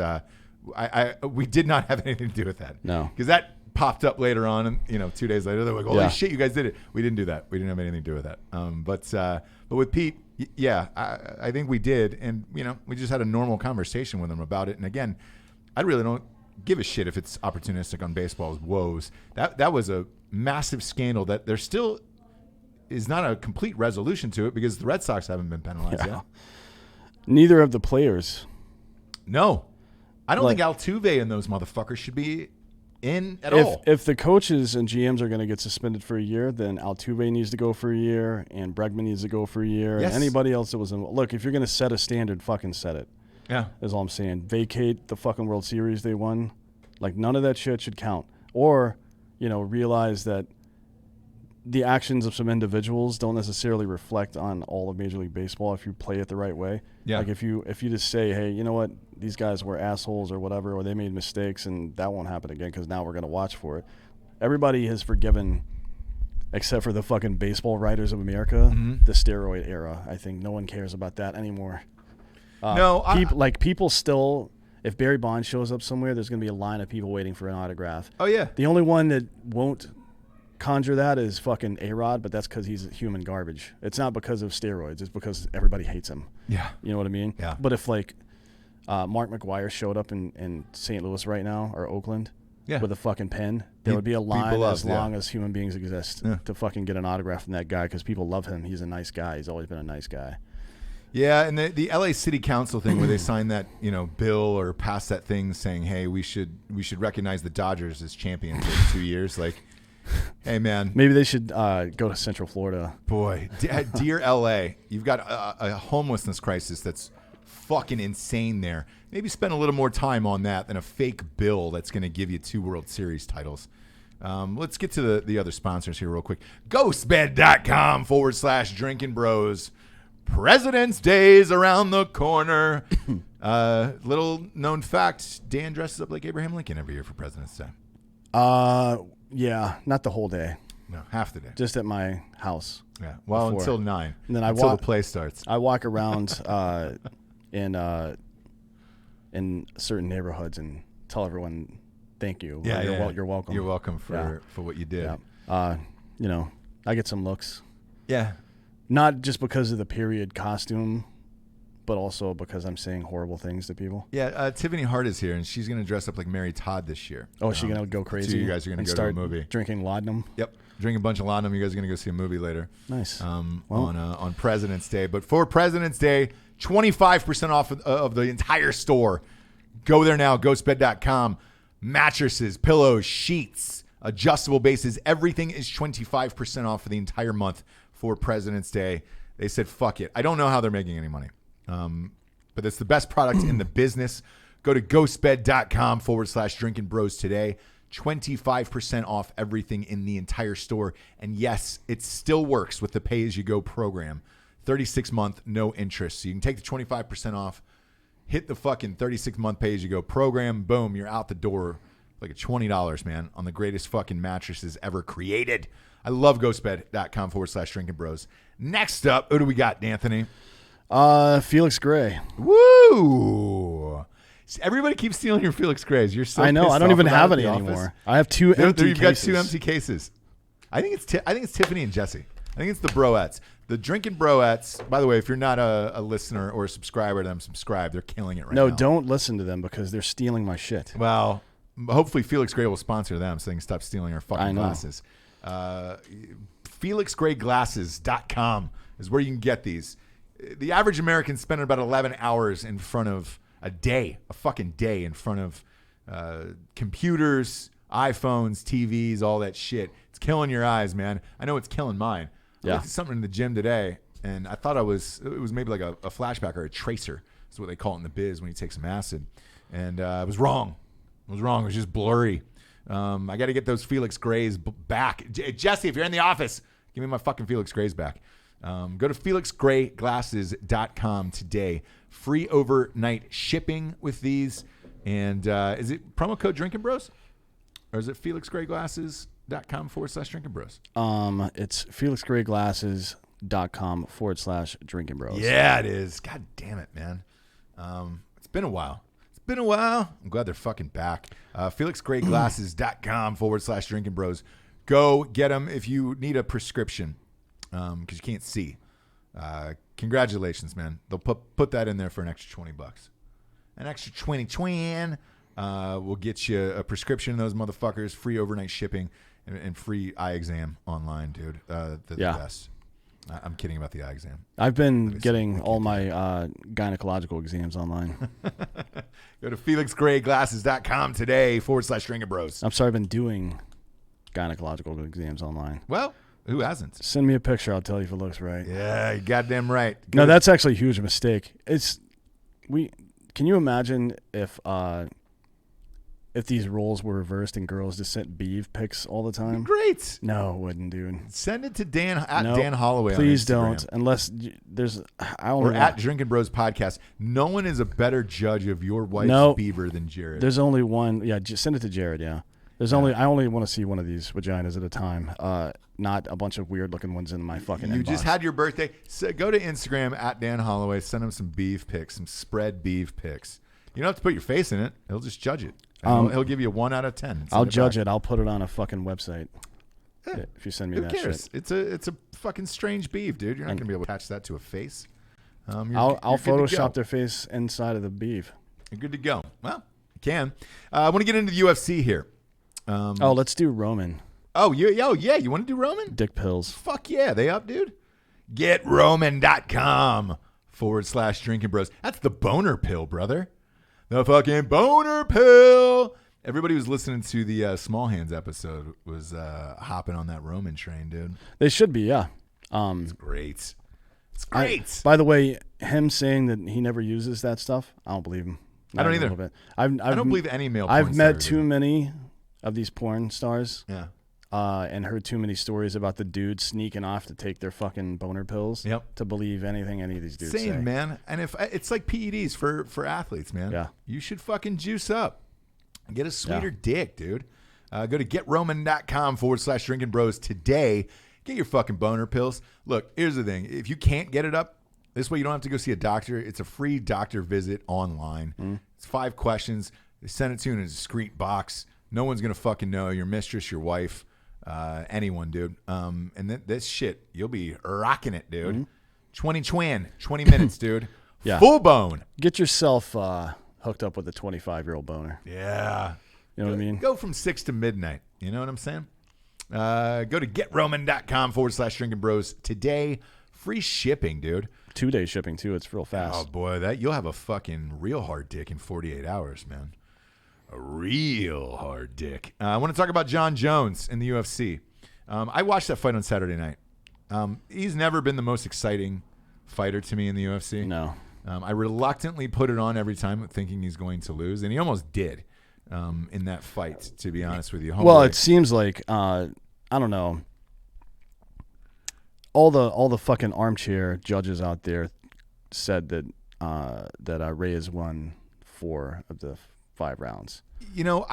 we did not have anything to do with that. No, because that popped up later on, and 2 days later they're like, "Holy shit, you guys did it!" We didn't do that. We didn't have anything to do with that. But with Pete, yeah, I think we did, and we just had a normal conversation with him about it. And again, I really don't give a shit if it's opportunistic on baseball's woes. That was a massive scandal that there still is not a complete resolution to it because the Red Sox haven't been penalized yet. Neither of the players. No. I don't think Altuve and those motherfuckers should be in at all. If the coaches and GMs are going to get suspended for a year, then Altuve needs to go for a year, and Bregman needs to go for a year, yes. and anybody else that was in. Look, if you're going to set a standard, fucking set it. Yeah. Is all I'm saying. Vacate the fucking World Series they won. Like, none of that shit should count. Or, realize that the actions of some individuals don't necessarily reflect on all of Major League Baseball if you play it the right way. Yeah. Like, if you just say, hey, you know what, these guys were assholes or whatever, or they made mistakes, and that won't happen again because now we're going to watch for it. Everybody has forgiven, except for the fucking baseball writers of America, the steroid era. I think no one cares about that anymore. People still, if Barry Bonds shows up somewhere, there's going to be a line of people waiting for an autograph. Oh, yeah. The only one that won't conjure that is fucking A-Rod, but that's because he's human garbage. It's not because of steroids. It's because everybody hates him. Yeah. You know what I mean? Yeah. But if, Mark McGwire showed up in St. Louis right now, or Oakland, with a fucking pen, there would be a line as long as human beings exist to fucking get an autograph from that guy because people love him. He's a nice guy. He's always been a nice guy. Yeah, and the LA City Council thing where they signed that bill or passed that thing saying, hey, we should recognize the Dodgers as champions in 2 years. Like, hey man, maybe they should go to Central Florida. Boy, dear LA, you've got a homelessness crisis that's fucking insane there. Maybe spend a little more time on that than a fake bill that's going to give you 2 World Series titles. Let's get to the other sponsors here real quick. Ghostbed.com/Drinkin Bros. President's Day is around the corner. Little known fact, Dan dresses up like Abraham Lincoln every year for President's Day. Yeah, not the whole day. No, half the day. Just at my house. Yeah, well, before. until 9. And then until the play starts. I walk around in certain neighborhoods and tell everyone thank you. Yeah, you're welcome. You're welcome for what you did. Yeah. I get some looks. Yeah. Not just because of the period costume, but also because I'm saying horrible things to people. Yeah, Tiffany Hart is here, and she's going to dress up like Mary Todd this year. Oh, is she going to go crazy? So you guys are going to go to a movie. Drinking laudanum? Yep. Drink a bunch of laudanum. You guys are going to go see a movie later. Nice. On President's Day. But for President's Day, 25% off of the entire store. Go there now, ghostbed.com. Mattresses, pillows, sheets, adjustable bases. Everything is 25% off for the entire month for President's Day. They said, fuck it. I don't know how they're making any money. But it's the best product in the business. Go to ghostbed.com/Drinkin Bros today. 25% off everything in the entire store. And yes, it still works with the pay-as-you-go program. 36-month, no interest. So you can take the 25% off, hit the fucking 36-month pay-as-you-go program. Boom, you're out the door like $20, man, on the greatest fucking mattresses ever created. I love ghostbed.com/Drinkin Bros. Next up, who do we got, Anthony? Felix Gray. Woo! Everybody keeps stealing your Felix Grays. You're so I know. pissed I don't off even about have it any at the anymore. office. I have two empty You've cases. got 2 empty cases. I think it's Tiffany and Jessie. I think it's the Broettes. The Drinkin Broettes. By the way, if you're not a listener or a subscriber to them, subscribe. They're killing it right now. No, don't listen to them because they're stealing my shit. Well, hopefully Felix Gray will sponsor them so they can stop stealing our fucking glasses. FelixGrayGlasses.com is where you can get these. The average American spends about 11 hours in front of a fucking day in front of computers, iPhones, TVs, all that shit. It's killing your eyes, man. I know it's killing mine. Yeah. I looked at something in the gym today, and I thought it was maybe like a flashback or a tracer. That's what they call it in the biz when you take some acid. And I was wrong. It was just blurry. I got to get those Felix Grays back. Jessie, if you're in the office, give me my fucking Felix Grays back. Go to FelixGrayGlasses.com today. Free overnight shipping with these. And is it promo code Drinkin Bros? Or is it FelixGrayGlasses.com/Drinkin Bros? It's FelixGrayGlasses.com/Drinkin Bros. Yeah, it is. God damn it, man. It's been a while. I'm glad they're fucking back. FelixGrayGlasses.com/Drinkin Bros. Go get them if you need a prescription because you can't see. Congratulations, man. They'll put that in there for an extra $20. An extra 20 will get you a prescription in those motherfuckers, free overnight shipping, and free eye exam online, dude. The best. I'm kidding about the eye exam. I've been getting all my gynecological exams online. Go to FelixGrayGlasses.com today /Drinkin Bros. I'm sorry, I've been doing gynecological exams online. Well, who hasn't? Send me a picture. I'll tell you if it looks right. Yeah, you goddamn right. No, that's actually a huge mistake. Can you imagine if these roles were reversed and girls just sent beef pics all the time? Great. No, it wouldn't, dude. Send it to Dan Dan Holloway. Please on Instagram. don't, unless there's. Or at Drinkin Bros podcast. No one is a better judge of your wife's beaver than Jared. There's only one. Yeah, just send it to Jared. Yeah. I only want to see one of these vaginas at a time. Not a bunch of weird looking ones in my fucking. You inbox. just had your birthday. So go to Instagram at Dan Holloway. Send him some beef pics, some spread beef pics. You don't have to put your face in it. He'll just judge it. He'll give you a 1 out of 10. I'll judge it. I'll put it on a fucking website. If you send me that cares? shit. It's a fucking strange beef, dude. You're not gonna be able to attach that to a face. I'll Photoshop their face inside of the beef. You're good to go. Well, you can. I want to get into the UFC here. Let's do Roman. Oh, yeah. You want to do Roman? Dick pills. Fuck yeah. They up, dude? GetRoman.com /Drinkin Bros. That's the boner pill, brother. The fucking boner pill. Everybody who's listening to the Small Hands episode was hopping on that Roman train, dude. They should be, yeah. It's great. It's great. By the way, him saying that he never uses that stuff, I don't believe him. I don't either. I don't believe any male porn I've met too many of these porn stars. Yeah. And heard too many stories about the dudes sneaking off to take their fucking boner pills. Yep. To believe anything any of these dudes say. Same, man. And if it's like PEDs for athletes, man. Yeah. You should fucking juice up. Get a sweeter dick, dude. Go to GetRoman.com /Drinkin Bros today. Get your fucking boner pills. Look, here's the thing. If you can't get it up, this way you don't have to go see a doctor. It's a free doctor visit online. It's 5 questions. They send it to you in a discreet box. No one's going to fucking know. Your mistress, your wife, anyone, dude. And this shit, you'll be rocking it, dude. 20 minutes, dude. Yeah. Full bone. Get yourself hooked up with a 25-year-old boner. Yeah. You know what I mean? Go from 6 to midnight. You know what I'm saying? Go to GetRoman.com/Drinkin Bros today. Free shipping, dude. 2-day shipping, too. It's real fast. Oh, boy. You'll have a fucking real hard dick in 48 hours, man. A real hard dick. I want to talk about Jon Jones in the UFC. I watched that fight on Saturday night. He's never been the most exciting fighter to me in the UFC. No. I reluctantly put it on every time thinking he's going to lose, and he almost did in that fight, to be honest with you. Homeboy. Well, it seems like, I don't know, all the fucking armchair judges out there said that Reyes won 4 of the 5 rounds. You know,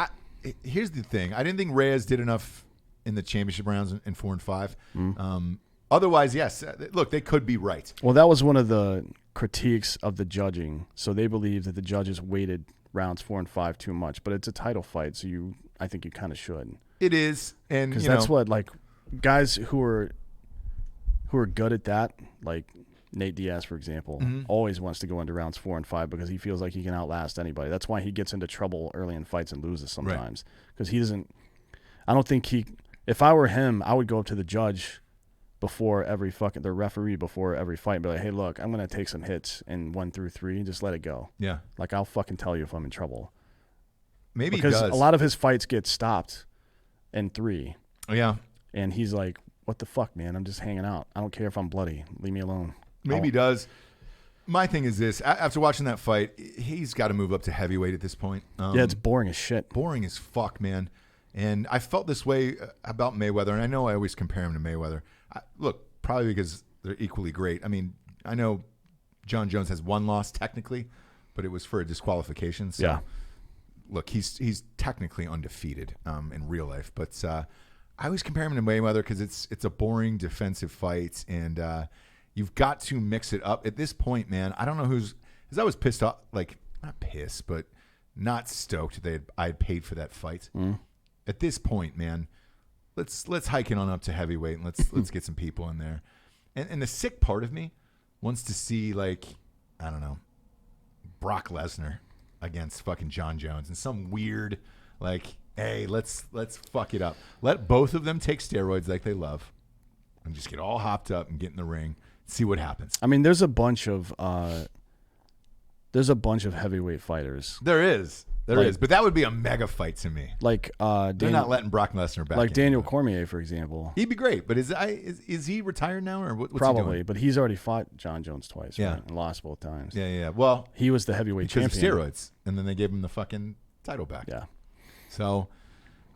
here's the thing. I didn't think Reyes did enough in the championship rounds in 4 and 5. Otherwise, yes. Look, they could be right. Well, that was one of the critiques of the judging. So they believe that the judges weighted rounds 4 and 5 too much. But it's a title fight, so I think you kind of should. It is, and because that's what like guys who are good at that, like Nate Diaz, for example, always wants to go into rounds 4 and 5 because he feels like he can outlast anybody. That's why he gets into trouble early in fights and loses sometimes because he doesn't. I don't think he. If I were him, I would go up to the judge before every the referee before every fight and be like, hey, look, I'm going to take some hits in 1 through 3 and just let it go. Yeah. Like, I'll fucking tell you if I'm in trouble. Maybe because he does. A lot of his fights get stopped in 3. Yeah. And he's like, what the fuck, man? I'm just hanging out. I don't care if I'm bloody. Leave me alone. Maybe he does. My thing is this. After watching that fight, he's got to move up to heavyweight at this point. Yeah, it's boring as shit. Boring as fuck, man. And I felt this way about Mayweather, and I know I always compare him to Mayweather. Look, probably because they're equally great. I mean, I know Jon Jones has 1 loss technically, but it was for a disqualification. So, yeah. Look, he's technically undefeated in real life. But I always compare him to Mayweather because it's a boring defensive fight, and you've got to mix it up. At this point, man, I don't know because I was pissed off, like not pissed, but not stoked that I had paid for that fight. At this point, man, let's hike it on up to heavyweight and let's get some people in there. And the sick part of me wants to see, like, I don't know, Brock Lesnar against fucking Jon Jones and some weird, like, hey, let's fuck it up. Let both of them take steroids like they love and just get all hopped up and get in the ring, see what happens. I mean, there's a bunch of heavyweight fighters. There is. There is, but that would be a mega fight to me. Like they're not letting Brock Lesnar back. Like Daniel Cormier, for example. He'd be great, but is he retired now or what's Probably, he doing? But he's already fought Jon Jones twice, right? And lost both times. Yeah. Well, he was the heavyweight champion because of steroids, and then they gave him the fucking title back. Yeah. So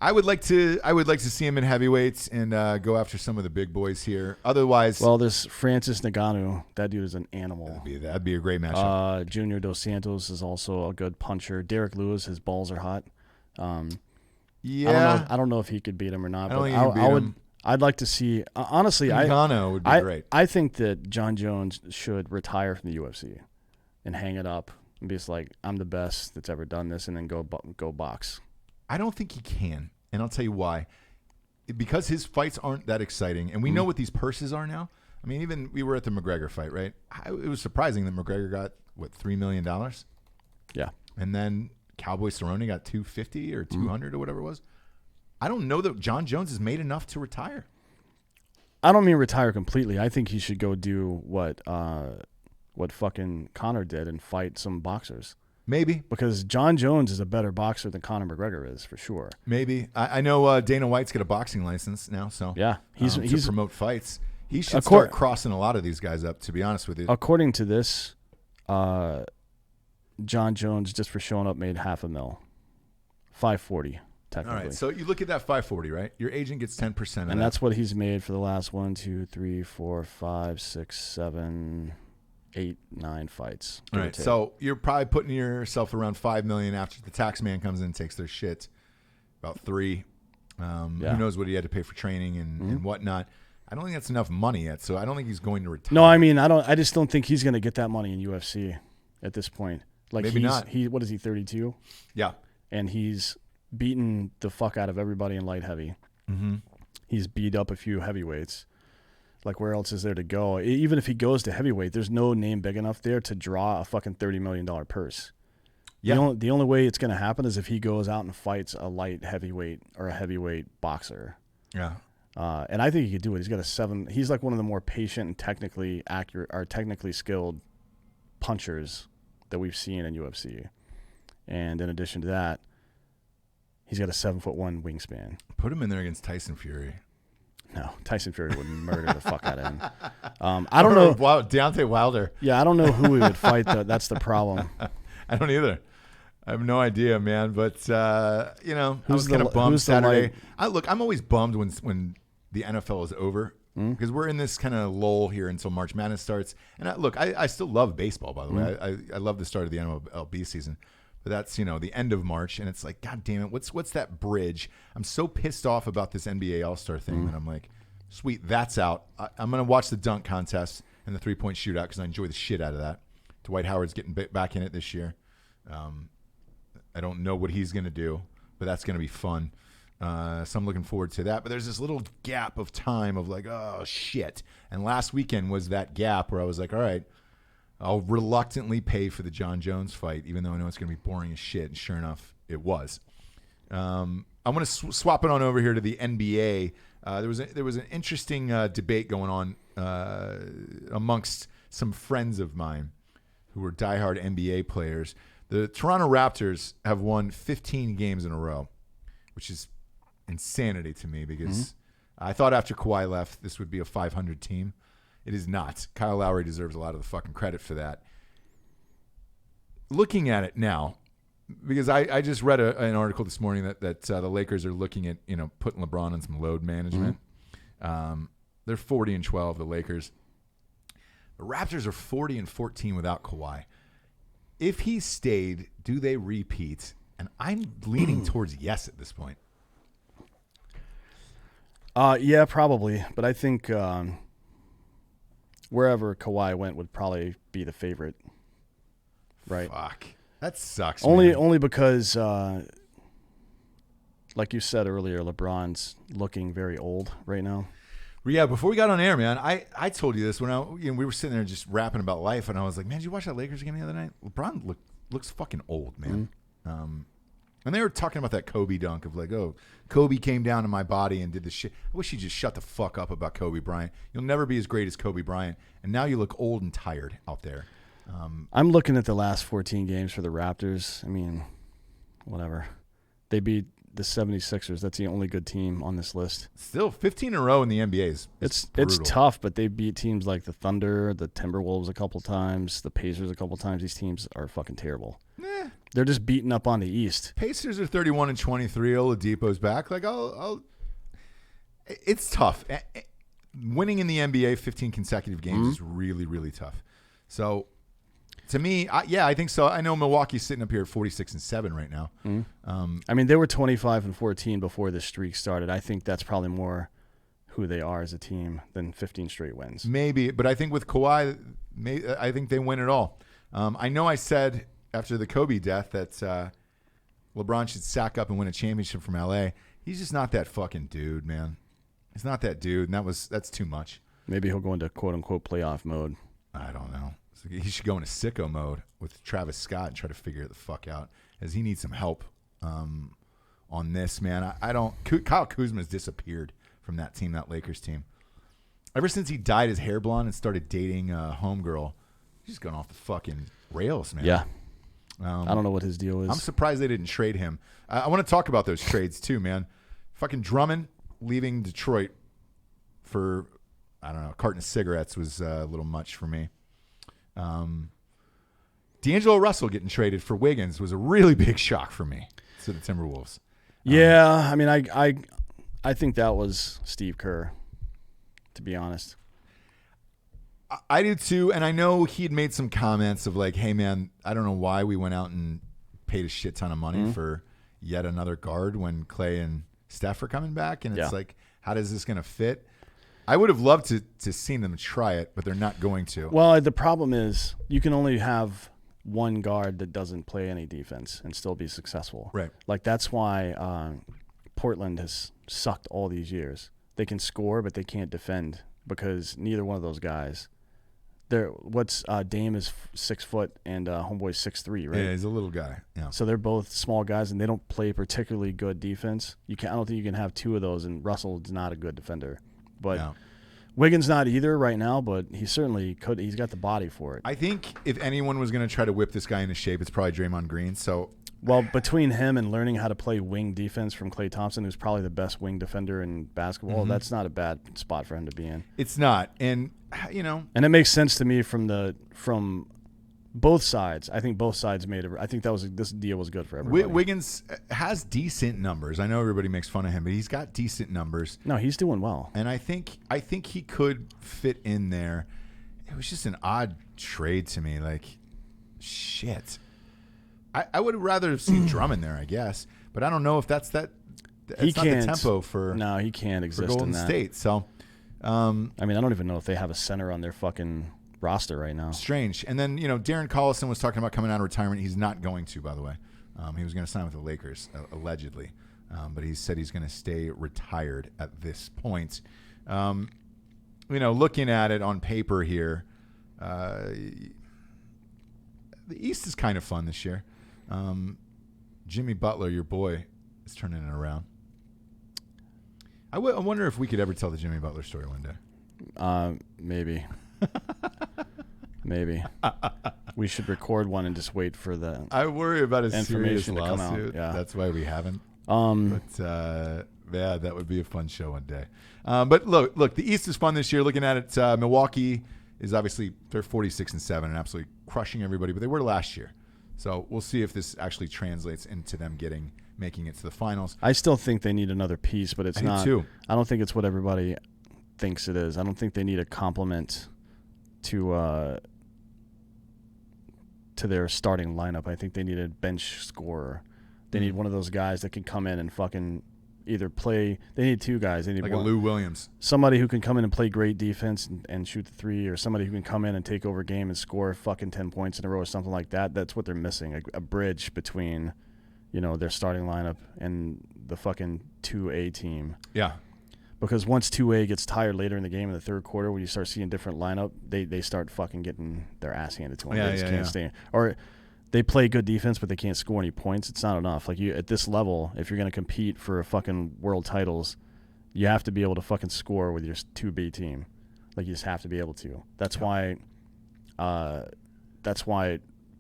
I would like to see him in heavyweights and go after some of the big boys here. Otherwise, well, there's Francis Ngannou. That dude is an animal. That'd be a great matchup. Junior Dos Santos is also a good puncher. Derek Lewis, his balls are hot. Yeah, I don't know if he could beat him or not. I'd like to see. Honestly, Ngannou would be great. I think that Jon Jones should retire from the UFC and hang it up and be just like, I'm the best that's ever done this, and then go box. I don't think he can, and I'll tell you why. Because his fights aren't that exciting, and we know what these purses are now. I mean, even we were at the McGregor fight, right? It was surprising that McGregor got, $3 million? Yeah. And then Cowboy Cerrone got $250 or $200 or whatever it was. I don't know that Jon Jones has made enough to retire. I don't mean retire completely. I think he should go do what fucking Conor did and fight some boxers. Maybe. Because Jon Jones is a better boxer than Conor McGregor is, for sure. Maybe. I know Dana White's got a boxing license now, so yeah, he's to promote fights. He should start crossing a lot of these guys up, to be honest with you. According to this, Jon Jones, just for showing up, made $500,000. $540,000, technically. All right, so you look at that $540,000, right? Your agent gets 10% of that. And that's what he's made for the last 1, 2, 3, 4, 5, 6, 7, 8, 9 fights. All right, so you're probably putting yourself around $5 million after the tax man comes in and takes their shit. About $3 million. Who knows what he had to pay for training and whatnot. I don't think that's enough money yet, so I don't think he's going to retire. No, I mean, I just don't think he's going to get that money in UFC at this point. Like, maybe not. What is he, 32? Yeah. And he's beaten the fuck out of everybody in light heavy. Mm-hmm. He's beat up a few heavyweights. Like, where else is there to go? Even if he goes to heavyweight, there's no name big enough there to draw a fucking $30 million purse. Yeah. The only way it's going to happen is if he goes out and fights a light heavyweight or a heavyweight boxer. Yeah. And I think he could do it. He's got he's like one of the more patient and technically accurate or technically skilled punchers that we've seen in UFC. And in addition to that, he's got a 7'1" wingspan. Put him in there against Tyson Fury. No, Tyson Fury would murder the fuck out of him. I don't know. Deontay Wilder. Yeah, I don't know who he would fight, though. That's the problem. I don't either. I have no idea, man. But, I was kind of bummed Saturday. I'm always bummed when the NFL is over because we're in this kind of lull here until March Madness starts. And I still love baseball, by the way. I love the start of the MLB season. But that's, the end of March, and it's like, God damn it, what's that bridge? I'm so pissed off about this NBA All-Star thing that I'm like, sweet, that's out. I'm going to watch the dunk contest and the three-point shootout because I enjoy the shit out of that. Dwight Howard's getting back in it this year. I don't know what he's going to do, but that's going to be fun. So I'm looking forward to that. But there's this little gap of time of like, oh, shit. And last weekend was that gap where I was like, all right, I'll reluctantly pay for the Jon Jones fight, even though I know it's going to be boring as shit. And sure enough, it was. I'm going to swap it on over here to the NBA. There was an interesting debate going on amongst some friends of mine who were diehard NBA players. The Toronto Raptors have won 15 games in a row, which is insanity to me because I thought after Kawhi left, this would be a 500 team. It is not. Kyle Lowry deserves a lot of the fucking credit for that. Looking at it now, because I just read an article this morning that the Lakers are looking at putting LeBron on some load management. They're 40-12, the Lakers. The Raptors are 40-14 without Kawhi. If he stayed, do they repeat? And I'm leaning towards yes at this point. Yeah, probably. But I think wherever Kawhi went would probably be the favorite. Right. Fuck. That sucks. Only because, like you said earlier, LeBron's looking very old right now. Yeah, before we got on air, man, I told you this when we were sitting there just rapping about life, and I was like, man, did you watch that Lakers game the other night? LeBron looks fucking old, man. And they were talking about that Kobe dunk of like, oh, Kobe came down to my body and did this shit. I wish he'd just shut the fuck up about Kobe Bryant. You'll never be as great as Kobe Bryant, and now you look old and tired out there. I'm looking at the last 14 games for the Raptors. I mean, whatever. They beat the 76ers. That's the only good team on this list. Still, 15 in a row in the NBA is it's tough, but they beat teams like the Thunder, the Timberwolves a couple times, the Pacers a couple times. These teams are fucking terrible. They're just beating up on the East. Pacers are 31-23. Oladipo's back. Like, it's tough. Winning in the NBA 15 consecutive games is really, really tough. So, to me, I think so. I know Milwaukee's sitting up here at 46-7 right now. I mean, they were 25-14 before this streak started. I think that's probably more who they are as a team than 15 straight wins. Maybe, but I think with Kawhi, I think they win it all. I know I said after the Kobe death that LeBron should sack up and win a championship from LA. He's just not that fucking dude, man. He's not that dude, and that's too much. Maybe he'll go into quote-unquote playoff mode. I don't know. So he should go into sicko mode with Travis Scott and try to figure it the fuck out, as he needs some help on this, man. Kyle Kuzma's disappeared from that team, that Lakers team. Ever since he dyed his hair blonde and started dating a homegirl, he's just gone off the fucking rails, man. Yeah. I don't know what his deal is. I'm surprised they didn't trade him. I want to talk about those trades too, man. Fucking Drummond leaving Detroit for, I don't know, a carton of cigarettes was a little much for me. D'Angelo Russell getting traded for Wiggins was a really big shock for me to the Timberwolves. Yeah, I mean, I think that was Steve Kerr, to be honest. I do too, and I know he'd made some comments of like, hey, man, I don't know why we went out and paid a shit ton of money for yet another guard when Clay and Steph are coming back, and it's like, how does this going to fit? I would have loved to seen them try it, but they're not going to. Well, the problem is you can only have one guard that doesn't play any defense and still be successful. Right. Like that's why Portland has sucked all these years. They can score, but they can't defend because neither one of those guys. Dame is 6 foot and homeboy's 6'3", right? Yeah, he's a little guy. Yeah. So they're both small guys, and they don't play particularly good defense. I don't think you can have two of those, and Russell's not a good defender. But Wiggins not either right now, but he certainly could. He's got the body for it. I think if anyone was going to try to whip this guy into shape, it's probably Draymond Green. So, well, between him and learning how to play wing defense from Klay Thompson, who's probably the best wing defender in basketball, that's not a bad spot for him to be in. It's not, and and it makes sense to me from both sides. I think both sides made it. I think this deal was good for everybody. Wiggins has decent numbers. I know everybody makes fun of him, but he's got decent numbers. No, he's doing well. And I think he could fit in there. It was just an odd trade to me. Like, shit. I would rather have seen Drummond there, I guess. But I don't know if that's not the tempo for No, he can't exist for Golden in that. State. So, I don't even know if they have a center on their fucking roster right now. Strange. And then, Darren Collison was talking about coming out of retirement. He's not going to, by the way. He was going to sign with the Lakers, allegedly. But he said he's going to stay retired at this point. Looking at it on paper here, the East is kind of fun this year. Jimmy Butler, your boy, is turning it around. I wonder if we could ever tell the Jimmy Butler story one day. Maybe. Maybe. We should record one and just wait for the I worry about a serious information to come out. lawsuit. Yeah. That's why we haven't. But that would be a fun show one day. But look, the East is fun this year. Looking at it, Milwaukee is obviously they're 46-7 and absolutely crushing everybody, but they were last year. So we'll see if this actually translates into them making it to the finals. I still think they need another piece, but it's not. Too. I don't think it's what everybody thinks it is. I don't think they need a complement to their starting lineup. I think they need a bench scorer. They need one of those guys that can come in and fucking either play. They need two guys. They need like a Lou Williams. Somebody who can come in and play great defense and shoot the three, or somebody who can come in and take over a game and score fucking 10 points in a row or something like that. That's what they're missing, a bridge between, their starting lineup and the fucking 2A team. Yeah. Because once 2A gets tired later in the game in the third quarter, when you start seeing different lineup, they start fucking getting their ass handed to them. They just can't stay. Or they play good defense, but they can't score any points. It's not enough. Like, you at this level, if you're going to compete for fucking world titles, you have to be able to fucking score with your 2B team. Like, you just have to be able to. That's why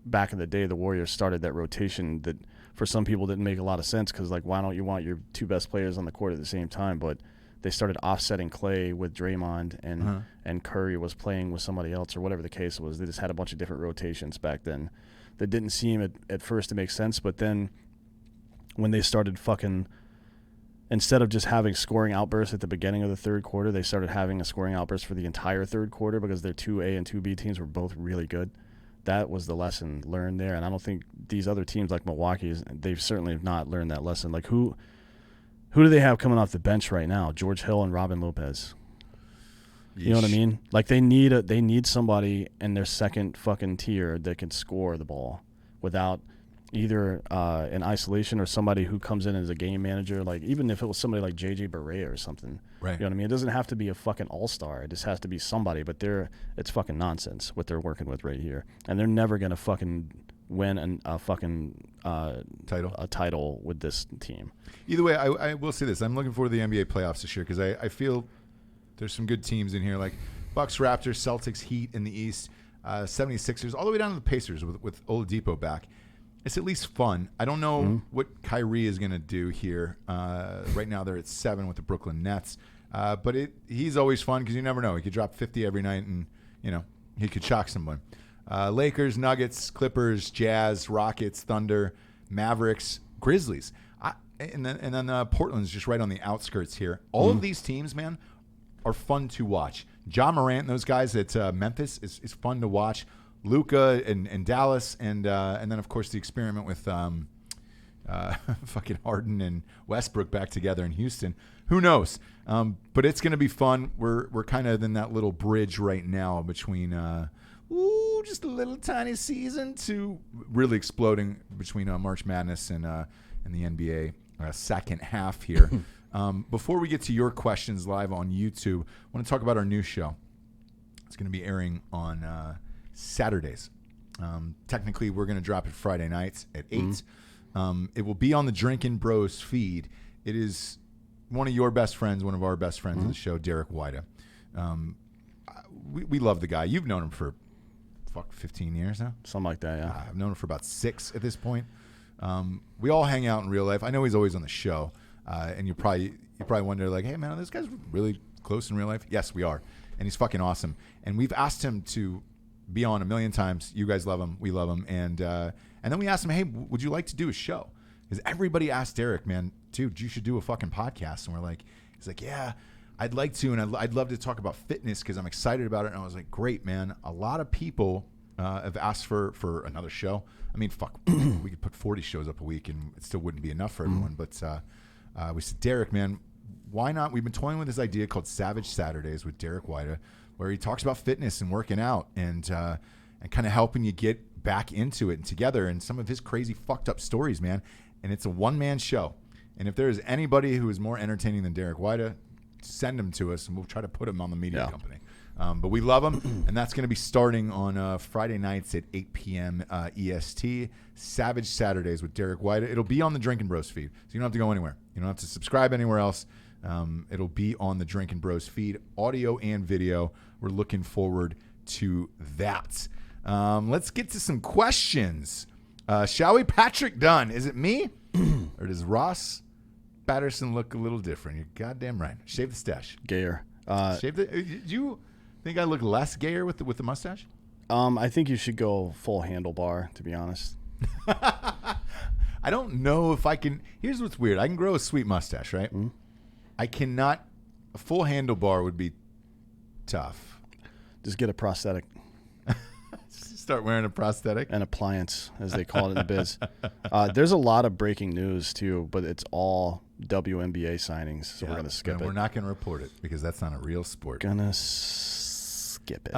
back in the day the Warriors started that rotation that for some people didn't make a lot of sense, because, like, why don't you want your two best players on the court at the same time? But they started offsetting Klay with Draymond, and Curry was playing with somebody else, or whatever the case was. They just had a bunch of different rotations back then that didn't seem at first to make sense. But then when they started fucking, instead of just having scoring outbursts at the beginning of the third quarter, they started having a scoring outburst for the entire third quarter, because their 2A and 2B teams were both really good. That was the lesson learned there. And I don't think these other teams like Milwaukee, they've certainly have not learned that lesson. Like, who do they have coming off the bench right now? George Hill and Robin Lopez. You know what I mean? Like, they need somebody in their second fucking tier that can score the ball without either in isolation or somebody who comes in as a game manager. Like, even if it was somebody like JJ Barea or something. Right. You know what I mean? It doesn't have to be a fucking all-star. It just has to be somebody. But it's fucking nonsense what they're working with right here. And they're never going to fucking win a fucking title with this team. Either way, I will say this. I'm looking forward to the NBA playoffs this year, because I feel there's some good teams in here, like Bucks, Raptors, Celtics, Heat in the East, 76ers, all the way down to the Pacers with Oladipo back. It's at least fun. I don't know what Kyrie is going to do here. Right now they're at 7 with the Brooklyn Nets. But he's always fun, because you never know. He could drop 50 every night, and he could shock someone. Lakers, Nuggets, Clippers, Jazz, Rockets, Thunder, Mavericks, Grizzlies. And then Portland's just right on the outskirts here. All of these teams, man, are fun to watch. Ja Morant and those guys at Memphis is fun to watch. Luka and Dallas, and then, of course, the experiment with fucking Harden and Westbrook back together in Houston. Who knows? But it's going to be fun. We're kind of in that little bridge right now between just a little tiny season to really exploding between March Madness and the NBA second half here. Before we get to your questions live on YouTube, I want to talk about our new show. It's going to be airing on Saturdays. Technically, we're going to drop it Friday nights at 8. It will be on the Drinkin Bros feed. It is one of your best friends, one of our best friends of the show, Derek Weida. We love the guy. You've known him for 15 years now? Something like that, yeah. I've known him for about 6 at this point. We all hang out in real life. I know he's always on the show. And you probably wonder, like, hey, man, this guy's really close in real life. Yes, we are. And he's fucking awesome. And we've asked him to be on a million times. You guys love him. We love him. And then we asked him, hey, would you like to do a show? Because everybody asked Derek, man, dude, you should do a fucking podcast. And we're like, he's like, yeah, I'd like to. And I'd love to talk about fitness because I'm excited about it. And I was like, great, man. A lot of people have asked for another show. I mean, fuck, we could put 40 shows up a week and it still wouldn't be enough for everyone. But we said, Derek, man, why not? We've been toying with this idea called Savage Saturdays with Derek Weida, where he talks about fitness and working out and kind of helping you get back into it and together and some of his crazy fucked up stories, man. And it's a one-man show. And if there is anybody who is more entertaining than Derek Weida, send him to us and we'll try to put him on the media company. But we love him, and that's going to be starting on Friday nights at 8 p.m. EST, Savage Saturdays with Derek Weida. It'll be on the Drinkin Bros feed, so you don't have to go anywhere. You don't have to subscribe anywhere else. It'll be on the Drinkin Bros feed, audio and video. We're looking forward to that. Let's get to some questions. Shall we? Patrick Dunn. Is it me, or does Ross Patterson look a little different? You're goddamn right. Shave the stash. Gayer. Shave the. Did you think I look less gayer with the mustache? I think you should go full handlebar, to be honest. I don't know if I can. Here's what's weird. I can grow a sweet mustache, right? I cannot. A full handlebar would be tough. Just get a prosthetic. Start wearing a prosthetic? An appliance, as they call it in the biz. There's a lot of breaking news, too, but it's all WNBA signings, so we're going to skip it. We're not going to report it because that's not a real sport. Gonna skip it.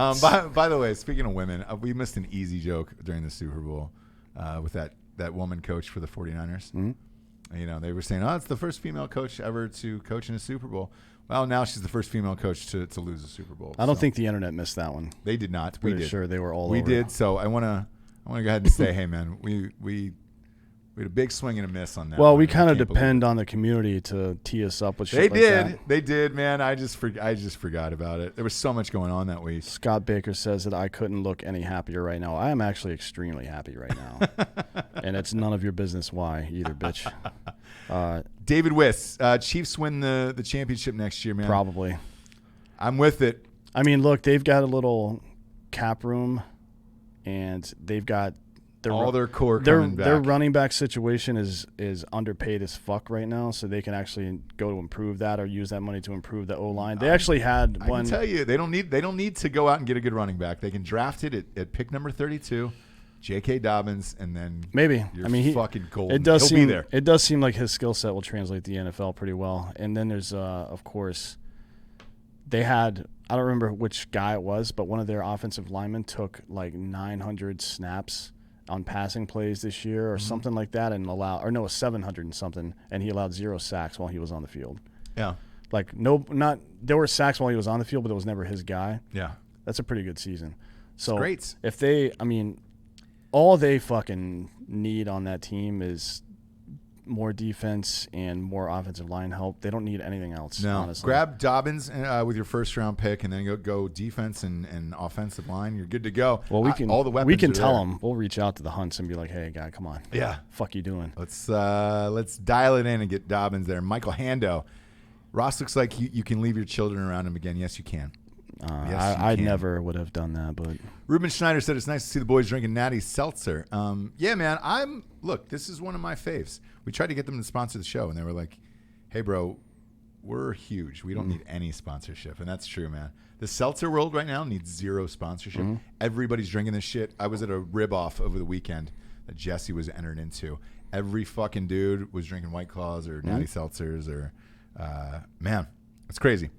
By the way, speaking of women, we missed an easy joke during the Super Bowl with that woman coach for the 49ers. You know, they were saying, oh, it's the first female coach ever to coach in a Super Bowl. Well, now she's the first female coach to lose a Super Bowl. I don't think the internet missed that one. They did not. We did. Sure, they were all over. We did. So I want to go ahead and say, hey, man, we had a big swing and a miss on that. Well, we kind of depend on the community to tee us up with shit like that. They did, man. I just forgot about it. There was so much going on that week. Scott Baker says that I couldn't look any happier right now. I am actually extremely happy right now. And it's none of your business why either, bitch. David Wiss, Chiefs win the championship next year, man. Probably. I'm with it. I mean, look, they've got a little cap room, and they've got all their core coming back. Their running back situation is underpaid as fuck right now, so they can actually go to improve that or use that money to improve the O-line. They actually had one. I can tell you, they don't need to go out and get a good running back. They can draft it at pick number 32. J.K. Dobbins, and then maybe. I mean, fucking golden. He'll be there. It does seem like his skill set will translate to the NFL pretty well. And then there's, of course, they had, I don't remember which guy it was, but one of their offensive linemen took like 900 snaps on passing plays this year or something like that, and 700 and something, and he allowed 0 sacks while he was on the field. Yeah. Like there were sacks while he was on the field, but it was never his guy. Yeah. That's a pretty good season. So great. If all they fucking need on that team is more defense and more offensive line help. They don't need anything else, honestly. Grab Dobbins with your first-round pick and then go defense and offensive line. You're good to go. Well, all the weapons we can are tell there. them. We'll reach out to the Hunts and be like, hey, guy, come on. Yeah. Fuck you doing? Let's dial it in and get Dobbins there. Michael Hando. Ross looks like you can leave your children around him again. Yes, you can. I never would have done that, but Ruben Schneider said it's nice to see the boys drinking Natty Seltzer. Yeah, man. Look, this is one of my faves. We tried to get them to sponsor the show, and they were like, "Hey, bro, we're huge. We don't need any sponsorship," and that's true, man. The seltzer world right now needs 0 sponsorship. Everybody's drinking this shit. I was at a rib-off over the weekend that Jessie was entered into. Every fucking dude was drinking White Claws or Natty Seltzers or, man, it's crazy.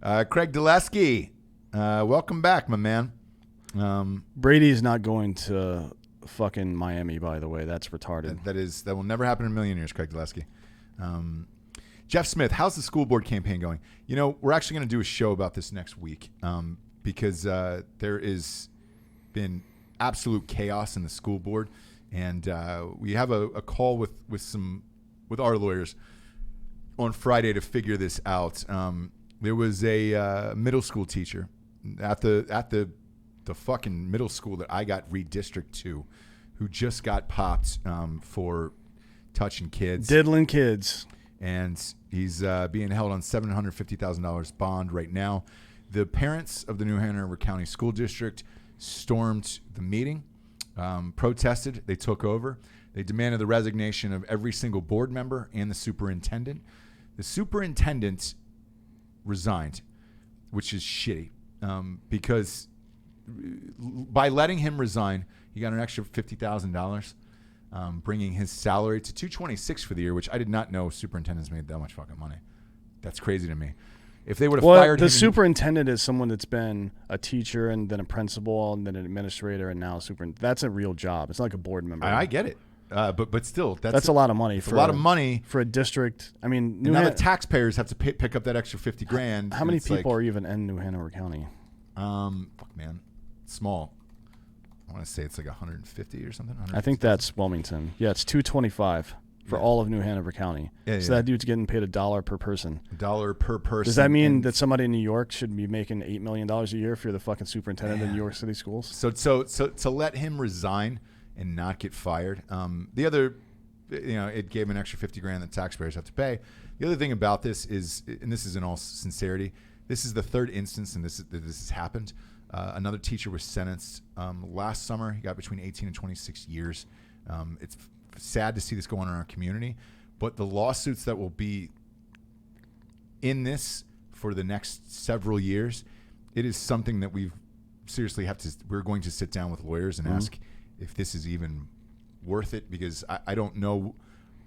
Craig Dulesky. Welcome back, my man. Brady's not going to fucking Miami, by the way. That's retarded. That will never happen in a million years, Craig Dulesky. Jeff Smith, how's the school board campaign going? You know, we're actually going to do a show about this next week because there is been absolute chaos in the school board, and we have a call with our lawyers on Friday to figure this out. There was a middle school teacher at the fucking middle school that I got redistricted to, who just got popped for touching kids, diddling kids, and he's being held on $750,000 bond right now. The parents of the New Hanover County School District stormed the meeting, protested. They took over. They demanded the resignation of every single board member and the superintendent. The superintendent resigned, which is shitty, because by letting him resign, he got an extra $50,000, bringing his salary to $226 for the year, which I did not know superintendents made that much fucking money. That's crazy to me. If they would have fired him, the superintendent is someone that's been a teacher and then a principal and then an administrator and now a superintendent. That's a real job. It's not like a board member. I get it. But still, that's a lot of money. A lot of money for a district. I mean, now the taxpayers have to pick up that extra $50,000. How many people are even in New Hanover County? Fuck, man, small. I want to say it's like 150 or something. I think that's Wilmington. Yeah, it's 225 for all of New Hanover County. Yeah, so that dude's getting paid $1 per person. $1 per person. Does that mean that somebody in New York should be making $8 million a year if you're the fucking superintendent of New York City schools? So to let him resign and not get fired. The other, it gave him an extra $50,000 that taxpayers have to pay. The other thing about this is, and this is in all sincerity, this is the third instance and this has happened. Another teacher was sentenced last summer. He got between 18 and 26 years. It's sad to see this go on in our community, but the lawsuits that will be in this for the next several years, it is something that we're going to sit down with lawyers and ask if this is even worth it, because I don't know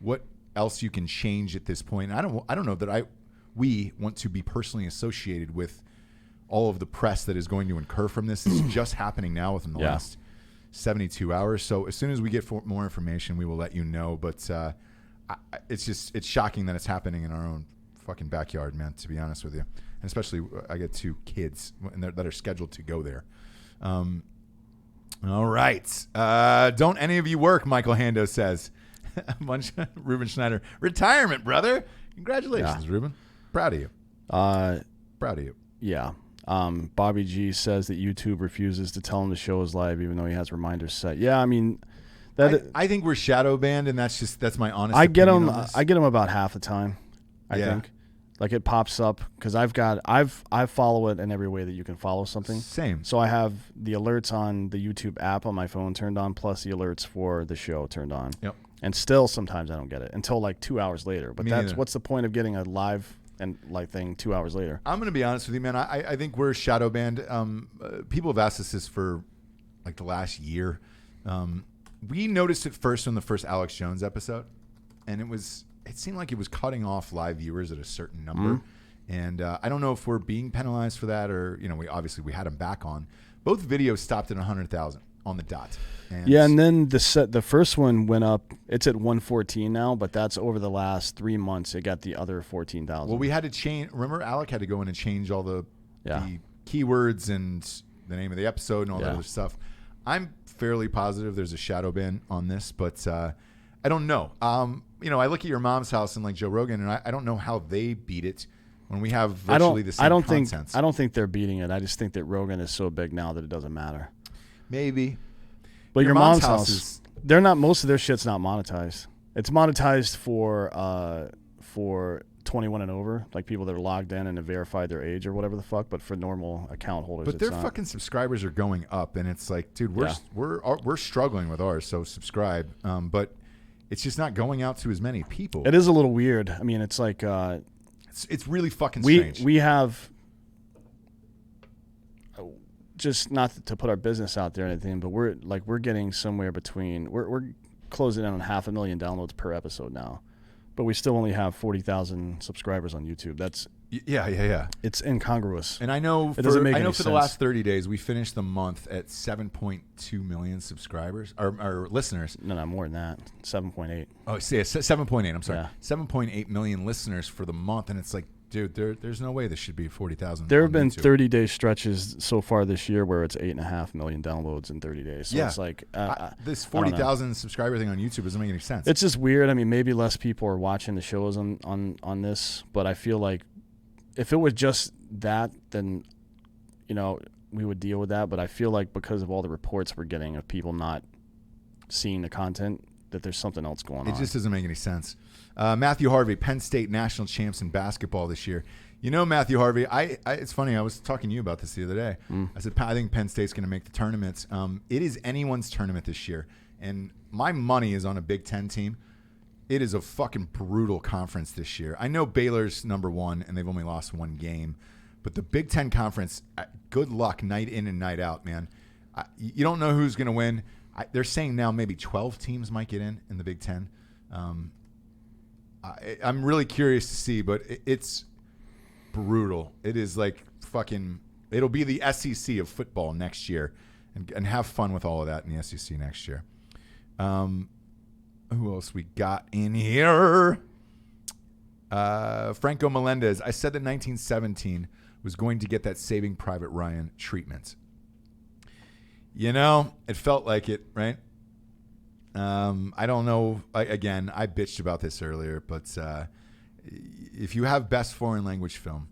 what else you can change at this point. I don't know that we want to be personally associated with all of the press that is going to incur from this. This is just happening now within the last 72 hours. So as soon as we get more information, we will let you know. But it's shocking that it's happening in our own fucking backyard, man, to be honest with you. And especially I get 2 kids that are scheduled to go there. All right. Don't any of you work, Michael Hando says. Ruben Schneider. Retirement, brother. Congratulations, Ruben. Proud of you. Proud of you. Yeah. Bobby G says that YouTube refuses to tell him the show is live even though he has reminders set. Yeah, I mean, I think we're shadow banned, and that's my honest opinion on this. I get them about half the time. I think. Like it pops up because I follow it in every way that you can follow something. Same. So I have the alerts on the YouTube app on my phone turned on, plus the alerts for the show turned on. Yep. And still sometimes I don't get it until like 2 hours later. But what's the point of getting a live and like thing 2 hours later? I'm going to be honest with you, man. I think we're shadow banned. People have asked us this for like the last year. We noticed it first on the first Alex Jones episode, and it seemed like it was cutting off live viewers at a certain number. And I don't know if we're being penalized for that or, we had them back on. Both videos stopped at 100,000 on the dot. And then the first one went up. It's at 114 now, but that's over the last 3 months. It got the other 14,000. Well, we had to change. Remember, Alec had to go in and change all the keywords and the name of the episode and all that other stuff. I'm fairly positive there's a shadow ban on this, but I don't know. I look at your mom's house and like Joe Rogan, and I don't know how they beat it when we have virtually the same content. I don't think they're beating it. I just think that Rogan is so big now that it doesn't matter. Maybe. But your mom's house, they're not. Most of their shit's not monetized. It's monetized for 21 and over, like people that are logged in and have verified their age or whatever the fuck. But for normal account holders, but their fucking subscribers are going up, and it's like, dude, we're struggling with ours. So subscribe, but it's just not going out to as many people. It is a little weird. I mean, it's like it's really fucking strange. We have. Just not to put our business out there or anything, but we're getting somewhere between we're closing in on 500,000 downloads per episode now, but we still only have 40,000 subscribers on YouTube. That's Yeah. It's incongruous. And I know it doesn't make for any the last 30 days, we finished the month at 7.2 million subscribers or listeners. No, more than that. 7.8. Oh, see, 7.8. I'm sorry. Yeah. 7.8 million listeners for the month. And it's like, dude, there's no way this should be 40,000. There have been 30-day stretches so far this year where it's 8.5 million downloads in 30 days. So it's like this 40,000 subscriber thing on YouTube doesn't make any sense. It's just weird. I mean, maybe less people are watching the shows on this, but I feel like if it was just that, then we would deal with that. But I feel like because of all the reports we're getting of people not seeing the content, that there's something else going on. It just doesn't make any sense. Matthew Harvey, Penn State national champs in basketball this year. Matthew Harvey, it's funny. I was talking to you about this the other day. I said, I think Penn State's going to make the tournaments. It is anyone's tournament this year. And my money is on a Big Ten team. It is a fucking brutal conference this year. I know Baylor's number one, and they've only lost one game. But the Big Ten conference, good luck night in and night out, man. You don't know who's going to win. They're saying now maybe 12 teams might get in the Big Ten. I'm really curious to see, but it's brutal. It is like fucking – it'll be the SEC of football next year, and have fun with all of that in the SEC next year. Who else we got in here? Franco Melendez. I said that 1917 was going to get that Saving Private Ryan treatment. It felt like it, right? I don't know. I bitched about this earlier, but if you have Best Foreign Language Film,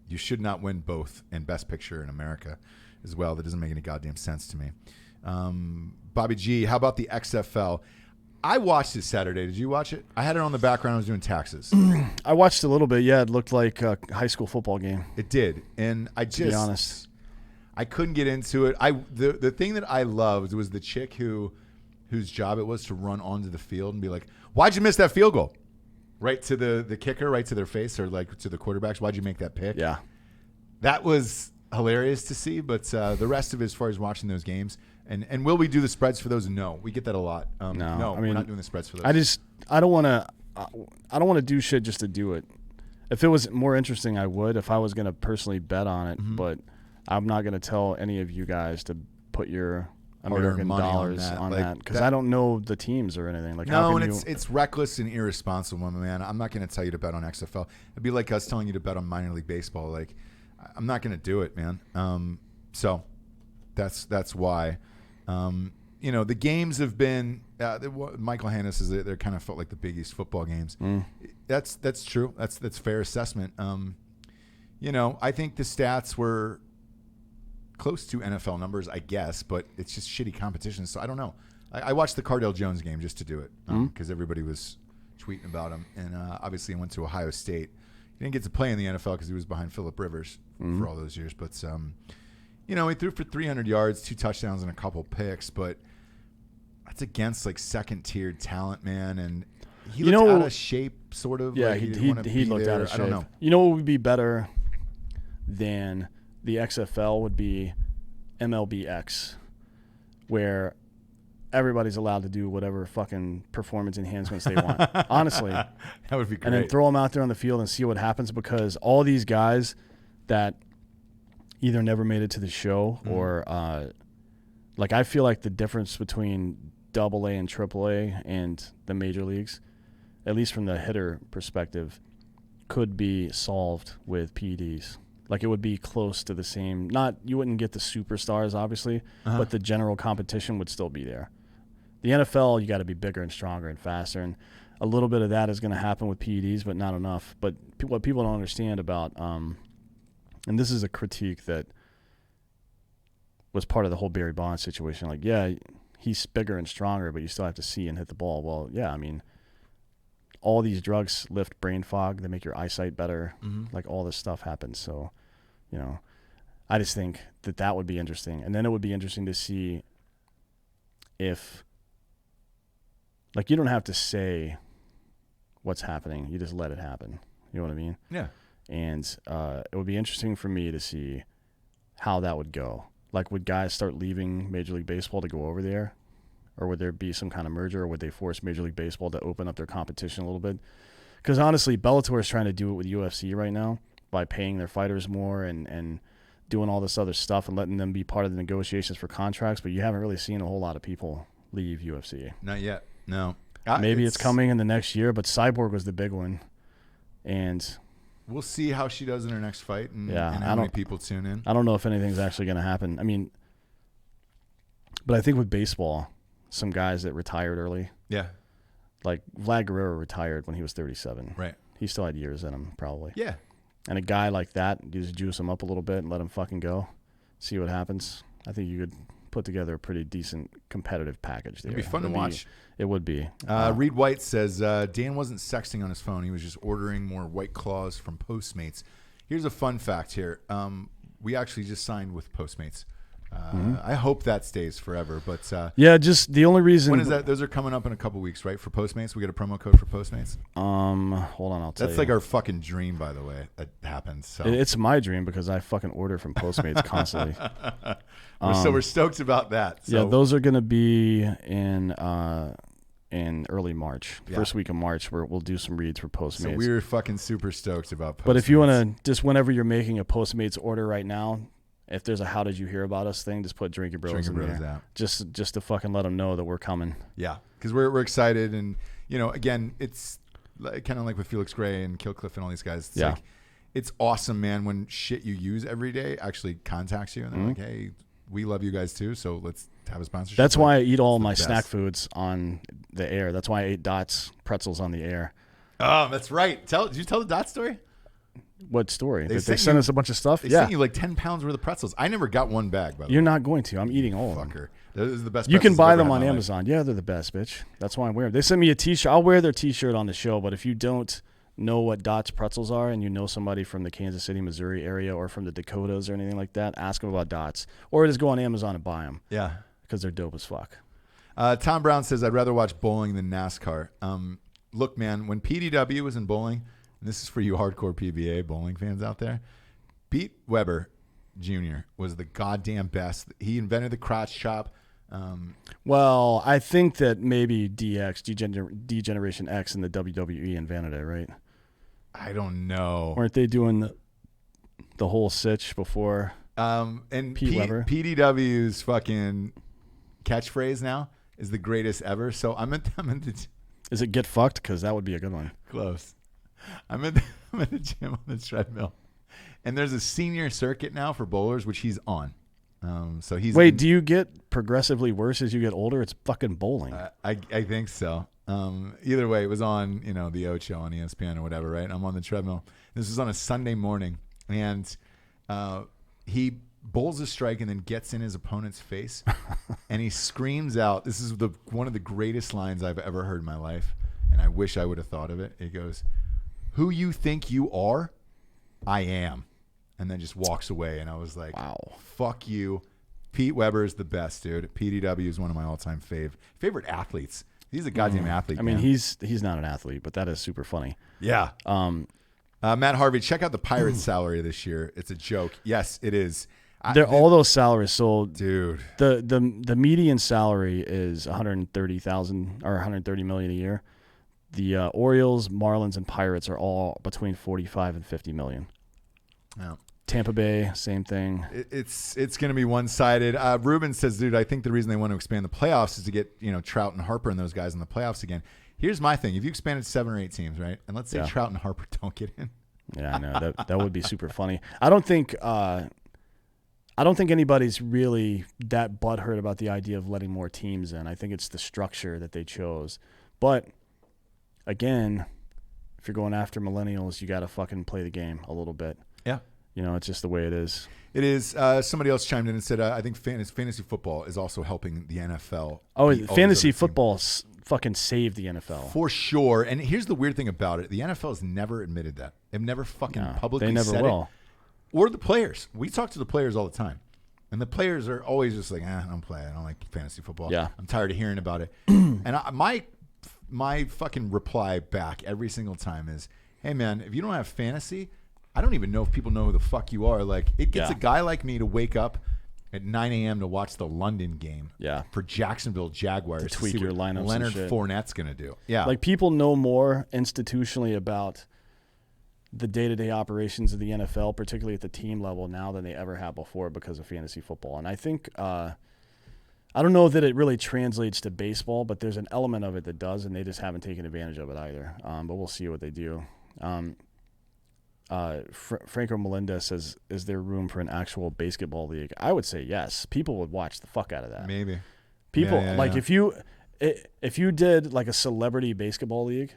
you should not win both and Best Picture in America as well. That doesn't make any goddamn sense to me. Bobby G, how about the XFL? I watched it Saturday. Did you watch it? I had it on the background. I was doing taxes. I watched a little bit. Yeah, it looked like a high school football game. It did. And to be honest, I couldn't get into it. The thing that I loved was the chick whose job it was to run onto the field and be like, why'd you miss that field goal? Right to the kicker, right to their face, or like to the quarterbacks. Why'd you make that pick? Yeah. That was hilarious to see, but the rest of it, as far as watching those games, and will we do the spreads for those? No, we get that a lot. No, we're not doing the spreads for those. I don't want to do shit just to do it. If it was more interesting, I would. If I was going to personally bet on it, but I'm not going to tell any of you guys to put your American dollars on that because I don't know the teams or anything. Like, no, and it's reckless and irresponsible, man. I'm not going to tell you to bet on XFL. It'd be like us telling you to bet on minor league baseball. Like, I'm not going to do it, man. So that's why. The games have been. Michael Hanna says they're kind of felt like the Big East football games. That's true. That's fair assessment. I think the stats were close to NFL numbers, I guess, but it's just shitty competition. So I don't know. I watched the Cardale Jones game just to do it because everybody was tweeting about him, and obviously he went to Ohio State. He didn't get to play in the NFL because he was behind Phillip Rivers for all those years. But he threw for 300 yards, 2 touchdowns, and a couple picks. But that's against like second-tiered talent, man, and he looked out of shape, sort of. Yeah, like he looked out of shape. I don't know. You know what would be better than the XFL would be MLBX, where everybody's allowed to do whatever fucking performance enhancements they want. Honestly. That would be great. And then throw them out there on the field and see what happens, because all these guys that either never made it to the show or I feel like the difference between AA and AAA and the major leagues, at least from the hitter perspective, could be solved with PEDs. Like, it would be close to the same. You wouldn't get the superstars, obviously, but the general competition would still be there. The NFL, you got to be bigger and stronger and faster, and a little bit of that is going to happen with PEDs, but not enough. But what people don't understand about, and this is a critique that was part of the whole Barry Bonds situation. Like, yeah, he's bigger and stronger, but you still have to see and hit the ball. Well, yeah, I mean, all these drugs lift brain fog. They make your eyesight better. Like, all this stuff happens. So, I just think that would be interesting. And then it would be interesting to see if, like, you don't have to say what's happening. You just let it happen. You know what I mean? Yeah. And it would be interesting for me to see how that would go. Like, would guys start leaving Major League Baseball to go over there? Or would there be some kind of merger, or would they force Major League Baseball to open up their competition a little bit? Because honestly, Bellator is trying to do it with UFC right now by paying their fighters more and doing all this other stuff and letting them be part of the negotiations for contracts. But you haven't really seen a whole lot of people leave UFC. Not yet. No. Maybe it's coming in the next year, but Cyborg was the big one. And we'll see how she does in her next fight and how many people tune in. I don't know if anything's actually going to happen. I mean, but I think with baseball, some guys that retired early. Yeah. Like Vlad Guerrero retired when he was 37. Right. He still had years in him, probably. Yeah. And a guy like that, you just juice him up a little bit and let him fucking go. See what happens. I think you could put together a pretty decent competitive package there. It'd be fun to watch. It would be. Reed White says, Dan wasn't sexting on his phone. He was just ordering more White Claws from Postmates. Here's a fun fact here. We actually just signed with Postmates. I hope that stays forever. But yeah, just the only reason. When is that? Those are coming up in a couple weeks, right? For Postmates, we get a promo code for Postmates. Hold on, I'll tell you. That's like our fucking dream, by the way. That happens. So. It's my dream because I fucking order from Postmates constantly. So we're stoked about that. So. Yeah, those are going to be in early March, first week of March, where we'll do some reads for Postmates. So we're fucking super stoked about Postmates. But if you want to, just whenever you're making a Postmates order right now, if there's a "How did you hear about us" thing, just put Drinkin Bros in there. Out. Just to fucking let them know that we're coming. Yeah, because we're excited, and again, it's kind of like with Felix Gray and Killcliff and all these guys. It's like, it's awesome, man, when shit you use every day actually contacts you, and they're like, "Hey, we love you guys too, so let's have a sponsorship." That's why I eat all my snack foods on the air. That's why I ate Dots pretzels on the air. Oh, that's right. Did you tell the Dot story? What story? They sent us a bunch of stuff? They sent you like 10 pounds worth of pretzels. I never got one bag, by the way. You're not going to. I'm eating all of them. Those are the best. You can buy them on Amazon. Yeah, they're the best, bitch. That's why I'm wearing them. They sent me a T-shirt. I'll wear their T-shirt on the show, but if you don't know what Dots pretzels are and you know somebody from the Kansas City, Missouri area or from the Dakotas or anything like that, ask them about Dots. Or just go on Amazon and buy them. Yeah. Because they're dope as fuck. Tom Brown says, I'd rather watch bowling than NASCAR. Look, man, when PDW was in bowling, and this is for you hardcore PBA bowling fans out there, Pete Weber Jr. was the goddamn best. He invented the crotch chop. Well, I think that maybe D-Generation X and the WWE invented it, right? I don't know. Weren't they doing the whole sitch before and Pete Weber? PDW's fucking catchphrase now is the greatest ever. So I'm in the... Is it get fucked? Because that would be a good one. Close. I'm in the gym on the treadmill, and there's a senior circuit now for bowlers, which he's on. So he's do you get progressively worse as you get older? It's fucking bowling. I think so. Either way, it was on the Ocho on ESPN or whatever, right? I'm on the treadmill. This was on a Sunday morning, and he bowls a strike and then gets in his opponent's face, and he screams out. This is one of the greatest lines I've ever heard in my life, and I wish I would have thought of it. He goes, "Who you think you are? I am." And then just walks away. And I was like, wow, fuck you. Pete Weber is the best, dude. PDW is one of my all-time favorite athletes. He's a goddamn athlete. I mean, he's not an athlete, but that is super funny. Yeah. Matt Harvey, check out the Pirates' salary this year. It's a joke. Yes, it is. All those salaries sold. Dude. The median salary is $130,000 or $130 million a year. The Orioles, Marlins, and Pirates are all between $45 and $50 million. Yeah. Tampa Bay, same thing. It's going to be one-sided. Ruben says, dude, I think the reason they want to expand the playoffs is to get Trout and Harper and those guys in the playoffs again. Here's my thing: if you expanded 7 or 8 teams, right, and let's say Trout and Harper don't get in. Yeah, I know that would be super funny. I don't think anybody's really that butthurt about the idea of letting more teams in. I think it's the structure that they chose, but again, if you're going after millennials, you got to fucking play the game a little bit. Yeah. It's just the way it is. It is. Somebody else chimed in and said, I think fantasy football is also helping the NFL. Oh, fantasy football fucking saved the NFL. For sure. And here's the weird thing about it. The NFL has never admitted that. They've never fucking publicly said it. They never will. Or the players. We talk to the players all the time. And the players are always just like, I don't play. I don't like fantasy football. Yeah. I'm tired of hearing about it. And my fucking reply back every single time is, hey, man, if you don't have fantasy, I don't even know if people know who the fuck you are. Like, it gets a guy like me to wake up at 9 a.m. to watch the London game. Yeah. For Jacksonville Jaguars to tweak see your what lineups Leonard and shit. Fournette's going to do. Yeah. Like, people know more institutionally about the day-to-day operations of the NFL, particularly at the team level now, than they ever have before because of fantasy football. And I think I don't know that it really translates to baseball, but there's an element of it that does, and they just haven't taken advantage of it either. But we'll see what they do. Franco Melendez says, is there room for an actual basketball league? I would say yes. People would watch the fuck out of that. Maybe. People, Yeah. if you did like a celebrity basketball league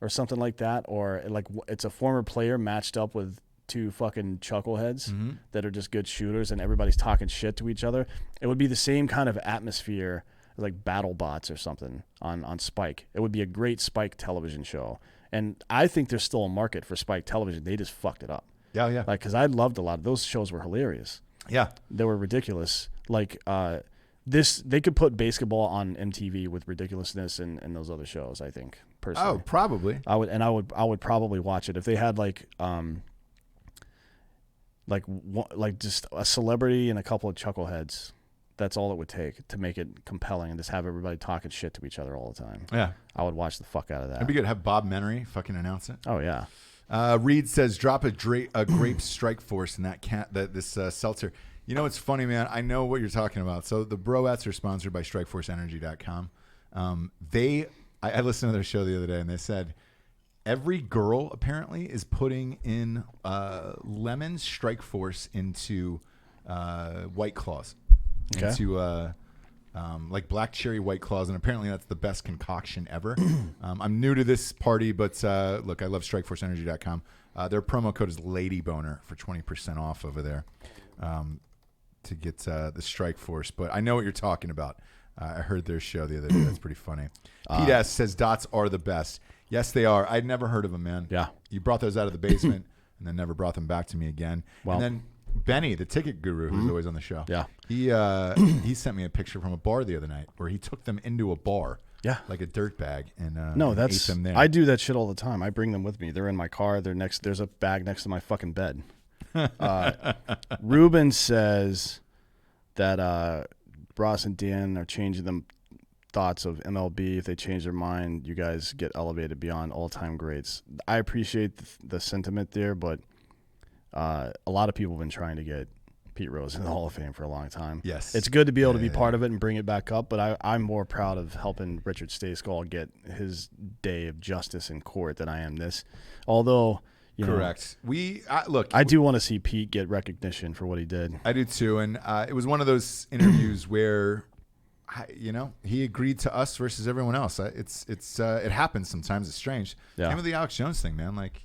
or something like that, or like it's a former player matched up with two fucking chuckleheads that are just good shooters and everybody's talking shit to each other, it would be the same kind of atmosphere as like Battle Bots or something on Spike. It would be a great Spike television show. And I think there's still a market for Spike television. They just fucked it up. Yeah. Like, because I loved a lot of those shows. Were hilarious. Yeah. They were ridiculous. Like they could put basketball on MTV with ridiculousness and those other shows. I think personally. Oh, probably. I would probably watch it if they had like just a celebrity and a couple of chuckleheads. That's all it would take to make it compelling and just have everybody talking shit to each other all the time. Yeah. I would watch the fuck out of that. It'd be good to have Bob Menery fucking announce it. Oh, yeah. Reed says, drop a grape strike force in this seltzer. You know, it's funny, man. I know what you're talking about. So the Broettes are sponsored by StrikeForceEnergy.com. I listened to their show the other day, and they said every girl apparently is putting in lemon Strike Force into White Claws. Okay. Into like black cherry White Claws, and apparently that's the best concoction ever. I'm new to this party, but look, I love StrikeForceEnergy.com. Their promo code is LadyBoner for 20% off over there to get the Strike Force. But I know what you're talking about. I heard their show the other day. That's pretty funny. Pete S. says dots are the best. Yes, they are. I'd never heard of them, man. Yeah. You brought those out of the basement and then never brought them back to me again. Well, and then Benny, the ticket guru, who's always on the show. Yeah. He sent me a picture from a bar the other night where he took them into a bar. Yeah. Like a dirt bag and ate them there. I do that shit all the time. I bring them with me. They're in my car. There's a bag next to my fucking bed. Ruben says that Ross and Dan are changing the thoughts of MLB. If they change their mind, you guys get elevated beyond all-time greats. I appreciate the sentiment there, but a lot of people have been trying to get Pete Rose in the Hall of Fame for a long time. Yes. It's good to be able to be part of it and bring it back up, but I'm more proud of helping Richard Stayskull get his day of justice in court than I am this. Although, correct. I do want to see Pete get recognition for what he did. I do too, and it was one of those interviews where, he agreed to us versus everyone else. It happens sometimes. It's strange. Yeah. Same with the Alex Jones thing, man. Like,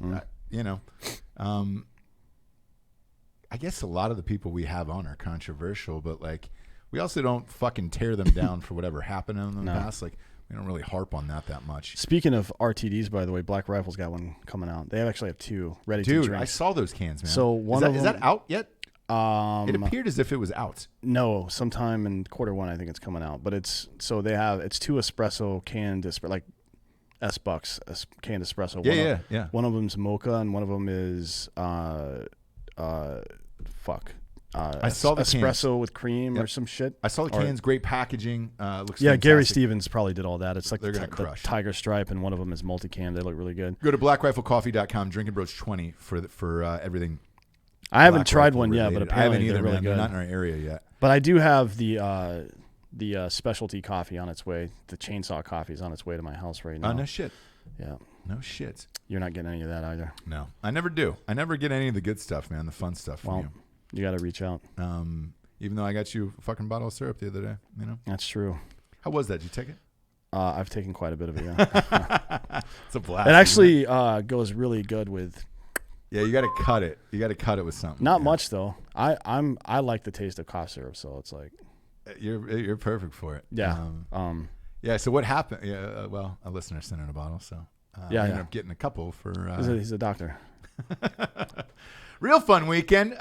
I guess a lot of the people we have on are controversial, but like we also don't fucking tear them down for whatever happened in the past. Like we don't really harp on that much. Speaking of RTDs, by the way, Black Rifle's got one coming out. They actually have two ready to drink. Dude, I saw those cans, man. So is that out yet? It appeared as if it was out. No, sometime in Q1 I think it's coming out. But it's two espresso canned like S-Bucks canned espresso. Yeah. One of them's mocha and one of them is I saw the espresso cans. with cream or some shit. I saw the cans. Great packaging. Looks yeah. fantastic. Gary Stevens probably did all that. It's like they're gonna the crush. Tiger Stripe, and one of them is multicam. They look really good. Go to blackriflecoffee.com. Drinkin Bros 20 for everything. I haven't tried one yet, but apparently I haven't either, they're really man. good. They're not in our area yet. But I do have the specialty coffee on its way. The chainsaw coffee is on its way to my house right now. Oh, no shit. Yeah. No shit. You're not getting any of that either. No, I never do. I never get any of the good stuff, man. The fun stuff from you. You got to reach out. Even though I got you a fucking bottle of syrup the other day, That's true. How was that? Did you take it? I've taken quite a bit of it. Yeah. It's a blast. It actually goes really good with. Yeah, you got to cut it. You got to cut it with something. Not much though. I like the taste of cough syrup, so it's like. You're perfect for it. Yeah. Yeah. So what happened? Yeah. Well, a listener sent in a bottle, so I ended up getting a couple for. He's a doctor. Real fun weekend.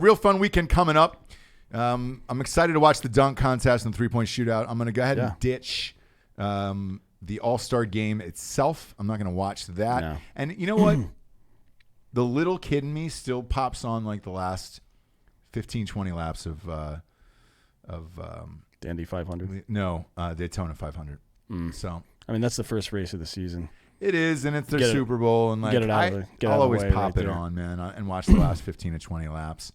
Real fun weekend coming up. I'm excited to watch the dunk contest and the 3-point shootout. I'm going to go ahead and ditch the All-Star game itself. I'm not going to watch that. No. And you know what? The little kid in me still pops on like the last 15, 20 laps of the Indy 500. No, Daytona 500. So I mean, that's the first race of the season. it is, and it's their Super Bowl, and like get it out of the, I'll always pop right it on, man, and watch the last 15 to 20 laps.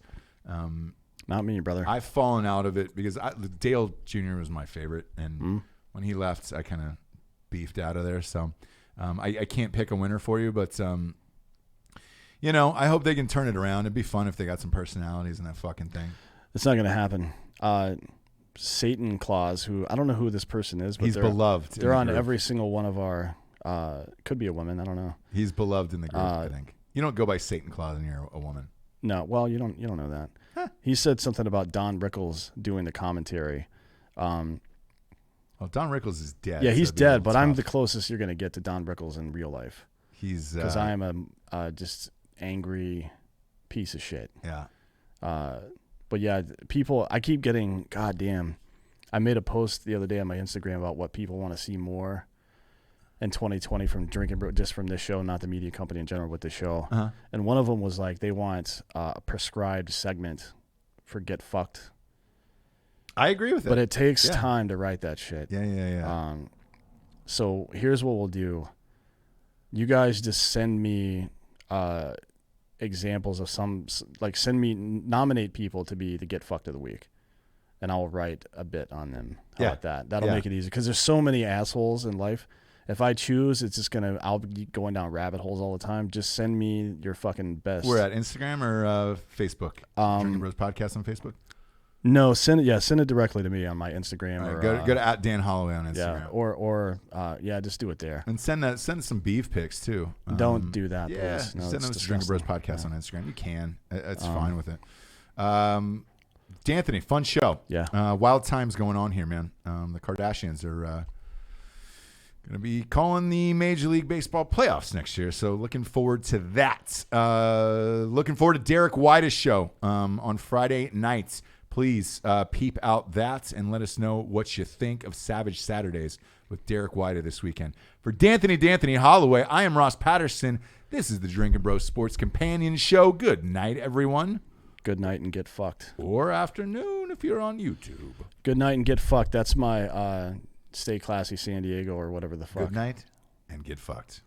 Not me, brother. I've fallen out of it because Dale Jr. was my favorite, and when he left, I kind of beefed out of there. So I can't pick a winner for you, but you know, I hope they can turn it around. It'd be fun if they got some personalities in that fucking thing. It's not going to happen. Satan Claus, who I don't know who this person is, but he's beloved. They're on every single one of our. Could be a woman. I don't know. He's beloved in the group. I think you don't go by Satan Claus and you're a woman. No, well, you don't know that. Huh. He said something about Don Rickles doing the commentary. Well, Don Rickles is dead. Yeah, he's dead, but I'm the closest you're going to get to Don Rickles in real life. He's because I am a just angry piece of shit. Yeah. But yeah, people, I keep getting, goddamn. I made a post the other day on my Instagram about what people want to see more in 2020 from Drinkin Bros, just from this show, not the media company in general, but the show. Uh-huh. And one of them was like, they want a prescribed segment for Get Fucked. I agree with it. But it takes time to write that shit. Yeah. So here's what we'll do. You guys just send me examples of nominate people to be the Get Fucked of the week, and I'll write a bit on them. How about that? That'll make it easy, because there's so many assholes in life. If I choose, it's just I'll be going down rabbit holes all the time. Just send me your fucking best. We're at Instagram or Facebook? Drinkin Bros Podcast on Facebook? No, send it directly to me on my Instagram. Right, or go to @Dan_Holloway on Instagram. Yeah, just do it there. And send some beef pics too. Don't do that. Yeah, please. No, send them to Drinkin Bros Podcast on Instagram. You can. It's fine with it. D'Anthony, fun show. Yeah. Wild times going on here, man. The Kardashians are going to be calling the Major League Baseball playoffs next year, so looking forward to that. Looking forward to Derek White's show on Friday nights. Please peep out that and let us know what you think of Savage Saturdays with Derek White this weekend. For D'Anthony Holloway, I am Ross Patterson. This is the Drinkin Bros Sports Companion Show. Good night, everyone. Good night and get fucked. Or afternoon if you're on YouTube. Good night and get fucked. That's my Stay Classy San Diego or whatever the fuck. Good night and get fucked.